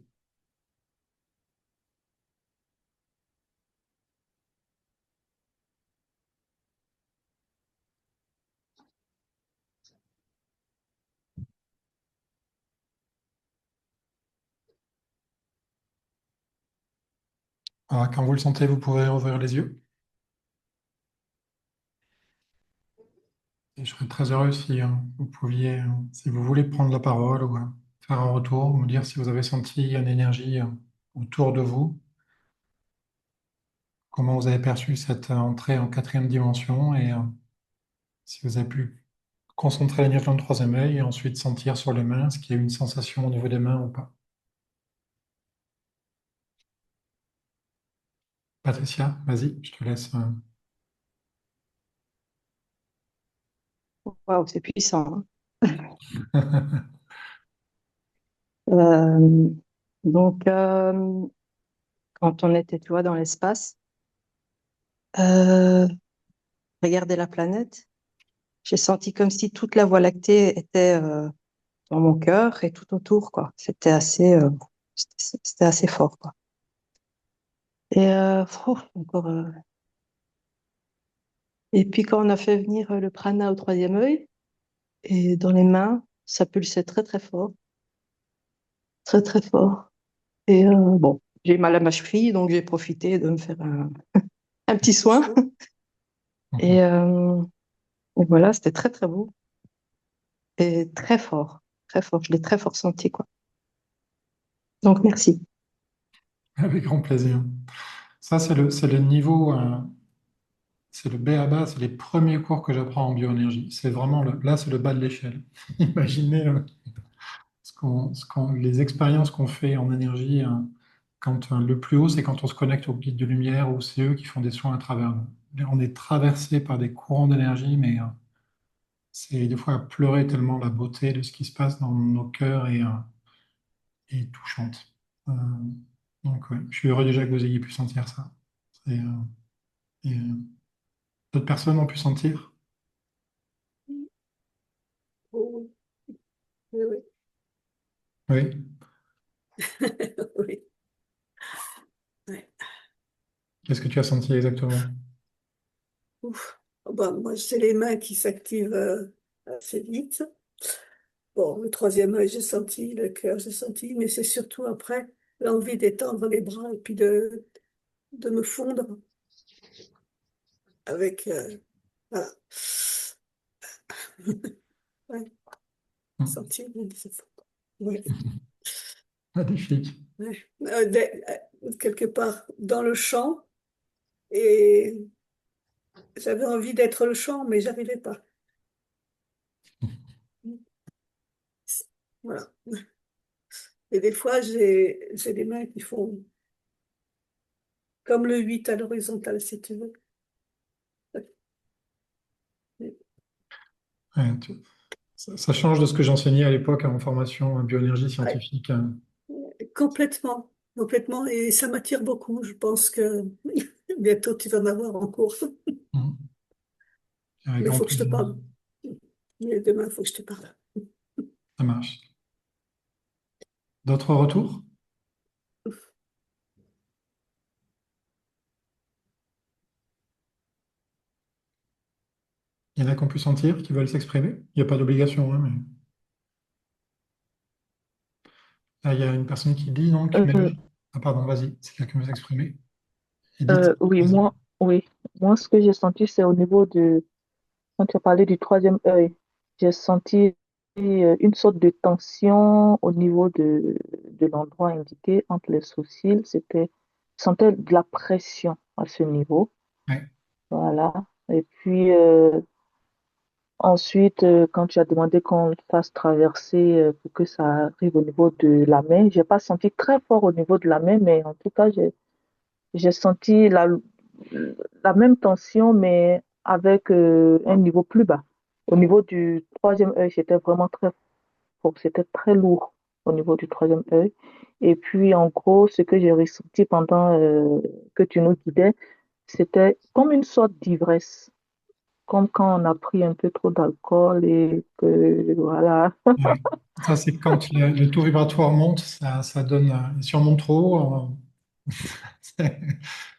Alors, quand vous le sentez, vous pouvez ouvrir les yeux. Et je serais très heureux si vous pouviez, si vous voulez prendre la parole ou faire un retour, me dire si vous avez senti une énergie autour de vous, comment vous avez perçu cette entrée en quatrième dimension et si vous avez pu concentrer l'énergie dans le troisième œil et ensuite sentir sur les mains, est-ce qu'il y a eu une sensation au niveau des mains ou pas. Patricia, vas-y, je te laisse. Waouh, c'est puissant, hein. Euh, donc, quand on était, tu vois, dans l'espace, euh, regarder la planète, j'ai senti comme si toute la Voie lactée était dans mon cœur et tout autour, quoi. C'était assez fort, quoi. Et encore. Et puis quand on a fait venir le prana au troisième œil et dans les mains, ça pulsait très très fort, très très fort. Et bon, j'ai eu mal à ma cheville, donc j'ai profité de me faire un petit soin. Et, et voilà, c'était très très beau et très fort, très fort. Je l'ai très fort senti, quoi. Donc merci. Avec grand plaisir. Ça, c'est le niveau, c'est le b.a.-ba, c'est les premiers cours que j'apprends en bioénergie. C'est vraiment, là, c'est le bas de l'échelle. Imaginez les expériences qu'on fait en énergie, quand le plus haut, c'est quand on se connecte au guide de lumière ou c'est eux qui font des soins à travers nous. On est traversé par des courants d'énergie, mais c'est des fois à pleurer tellement la beauté de ce qui se passe dans nos cœurs est touchante. Euh, donc, ouais, je suis heureux déjà que vous ayez pu sentir ça. Et, et, d'autres personnes ont pu sentir? Oh, oui, oui. Oui. Oui. Ouais. Qu'est-ce que tu as senti exactement? Ouf. Bon, moi, j'ai les mains qui s'activent assez vite. Bon, le troisième œil, j'ai senti, le cœur, j'ai senti, mais c'est surtout après l'envie d'étendre les bras et puis de me fondre avec... voilà. Ouais, sentir, c'est fort. Ouais, Magnifique. ouais. Quelque part dans le champ, et j'avais envie d'être le champ, mais j'arrivais pas. Voilà. Et des fois, j'ai des mains qui font comme le 8 à l'horizontale, si tu veux. Ouais, ça change de ce que j'enseignais à l'époque en formation en bioénergie Ouais, scientifique. complètement, complètement. Et ça m'attire beaucoup. Je pense que bientôt tu vas m'avoir en cours. Mhm. Avec Mais il grand faut que je te plaisir. parle. Mais demain, il faut que je te parle. Ça marche. D'autres retours? Il y en a qu'on pu sentir, qui veulent s'exprimer? Il n'y a pas d'obligation, hein, mais... Ah, il y a une personne qui dit, non, tu Euh, mélanges. Ah, pardon, vas-y, c'est quelqu'un qui veut s'exprimer. Edith, oui, vas-y. oui. Moi, ce que j'ai senti, c'est au niveau quand tu as parlé du troisième œil, j'ai senti une sorte de tension au niveau de l'endroit indiqué entre les sourcils. Je sentais de la pression à ce niveau. Ouais, Voilà. Et puis, ensuite, quand tu as demandé qu'on fasse traverser pour que ça arrive au niveau de la main, j'ai pas senti très fort au niveau de la main, mais en tout cas, j'ai senti la même tension, mais avec un niveau plus bas. Au niveau du troisième œil, c'était vraiment très fort, c'était très lourd au niveau du troisième œil. Et puis, en gros, ce que j'ai ressenti pendant que tu nous guidais, c'était comme une sorte d'ivresse, comme quand on a pris un peu trop d'alcool et que, voilà. ouais. Ça, c'est quand le taux vibratoire monte, ça donne... si on monte trop haut, c'est-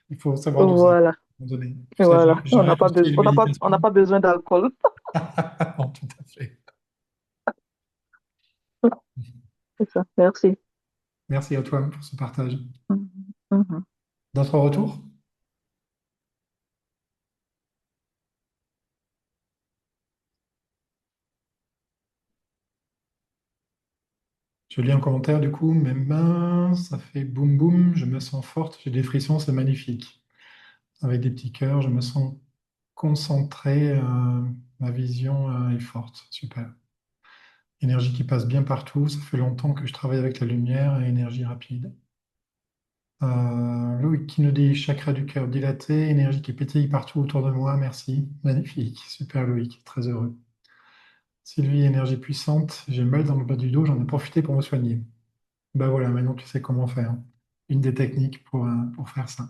il faut savoir doser. À un Voilà, moment donné. Puis ça, voilà. j'ai rien pour style On n'a méditation. pas besoin d'alcool. Non, tout à fait. C'est ça, merci. Merci à toi pour ce partage. Mhm. Mhm. D'autres retours? Je lis un commentaire du coup, mes mains, ça fait boum boum, je me sens forte, j'ai des frissons, c'est magnifique. Avec des petits cœurs, je me sens concentré, ma vision est forte, super. Énergie qui passe bien partout, ça fait longtemps que je travaille avec la lumière et énergie rapide. Loïc qui nous dit chakra du cœur dilaté, énergie qui pétille partout autour de moi, merci. Magnifique, super Loïc, très heureux. Sylvie, énergie puissante, j'ai mal dans le bas du dos, j'en ai profité pour me soigner. Ben voilà, maintenant tu sais comment faire. Une des techniques pour faire ça.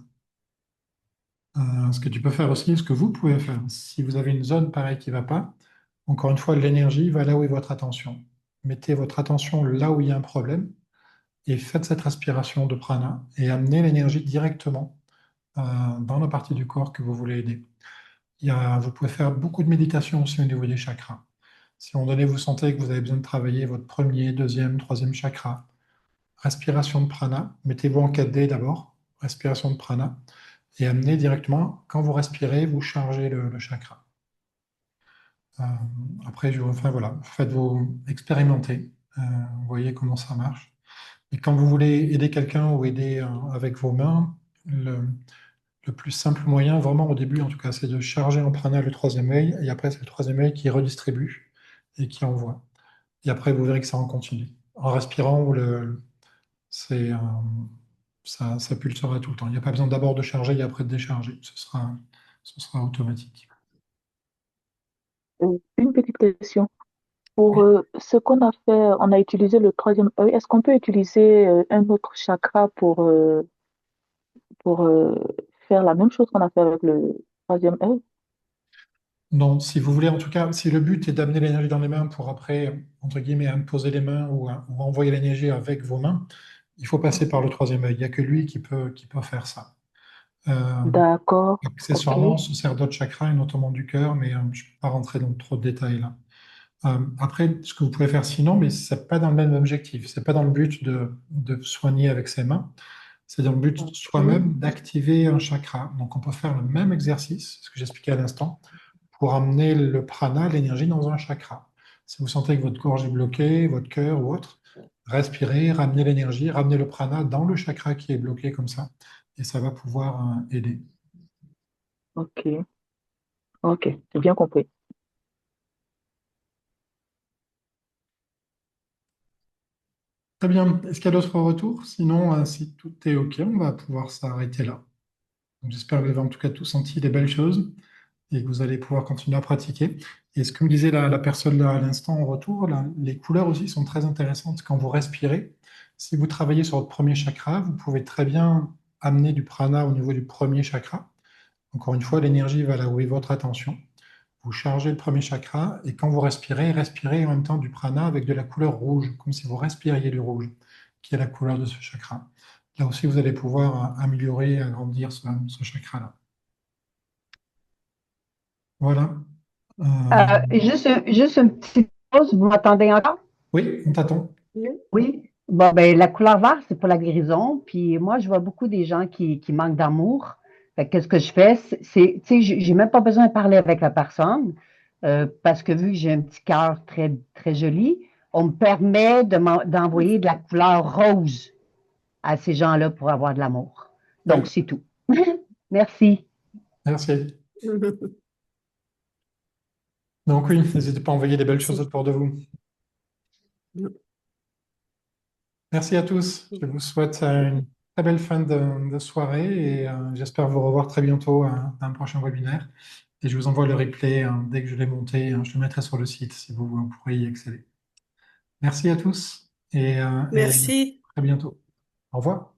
Ce que tu peux faire aussi, ce que vous pouvez faire, si vous avez une zone pareille qui ne va pas, encore une fois, l'énergie va là où est votre attention. Mettez votre attention là où il y a un problème et faites cette respiration de prana et amenez l'énergie directement dans la partie du corps que vous voulez aider. Vous pouvez faire beaucoup de méditation aussi au niveau des chakras. Si à un moment donné vous sentez que vous avez besoin de travailler votre premier, deuxième, troisième chakra, respiration de prana, mettez-vous en 4D d'abord, respiration de prana, et amenez directement, quand vous respirez, vous chargez le chakra. Euh, Après, enfin voilà, faites-vous expérimenter, voyez comment ça marche. Et quand vous voulez aider quelqu'un ou aider avec vos mains, le plus simple moyen, vraiment au début en tout cas, c'est de charger en prana le troisième œil, et après c'est le troisième œil qui redistribue et qui envoie. Et après, vous verrez que ça en continue. En respirant, c'est, ça pulsera tout le temps. Il n'y a pas besoin d'abord de charger et après de décharger. Ce sera automatique. Une petite question. Pour Oui. ce qu'on a fait, on a utilisé le troisième œil. Est-ce qu'on peut utiliser un autre chakra pour faire la même chose qu'on a fait avec le troisième œil? Non, si vous voulez, en tout cas, si le but est d'amener l'énergie dans les mains pour après, entre guillemets, imposer les mains ou envoyer l'énergie avec vos mains, il faut passer par le troisième œil. Il n'y a que lui qui peut faire ça. Euh, D'accord, ok. Accessoirement, on se sert d'autres chakras, et notamment du cœur, mais je ne peux pas rentrer dans trop de détails là. Après, ce que vous pouvez faire sinon, mais ce n'est pas dans le même objectif, ce n'est pas dans le but de soigner avec ses mains, c'est dans le but Ok, soi-même d'activer un chakra. Donc on peut faire le même exercice, ce que j'expliquais à l'instant, pour amener le prana, l'énergie, dans un chakra. Si vous sentez que votre gorge est bloquée, votre cœur ou autre, respirez, ramenez l'énergie, ramenez le prana dans le chakra qui est bloqué comme ça, et ça va pouvoir aider. ok, ok, j'ai bien compris. Très bien. Est-ce qu'il y a d'autres retours? Sinon, si tout est OK, on va pouvoir s'arrêter là. Donc, j'espère que vous avez en tout cas tous senti des belles choses et que vous allez pouvoir continuer à pratiquer. Et ce que me disait la personne là à l'instant en retour, là, les couleurs aussi sont très intéressantes quand vous respirez. Si vous travaillez sur votre premier chakra, vous pouvez très bien amener du prana au niveau du premier chakra. Encore une fois, l'énergie va là où est votre attention. vous chargez le premier chakra et quand vous respirez, respirez en même temps du prana avec de la couleur rouge, comme si vous respiriez du rouge, qui est la couleur de ce chakra. Là aussi, vous allez pouvoir améliorer, agrandir ce chakra-là. Voilà. Juste une petite pause, vous m'entendez encore? Oui, on t'attend. Oui. Bon, ben, la couleur verte, c'est pour la guérison. Puis moi, je vois beaucoup des gens qui manquent d'amour. Fait que qu'est-ce que je fais? Tu sais, j'ai même pas besoin de parler avec la personne parce que vu que j'ai un petit cœur très, très joli, on me permet d'envoyer de la couleur rose à ces gens-là pour avoir de l'amour. Donc, Oui. c'est tout. Merci. Merci. Donc oui, n'hésitez pas à envoyer des belles choses autour de vous. Merci à tous. Je vous souhaite une très belle fin de soirée et j'espère vous revoir très bientôt à un prochain webinaire. Et je vous envoie le replay dès que je l'ai monté. Je le mettrai sur le site si vous pourrez y accéder. Merci à tous et à Merci. très bientôt. Au revoir.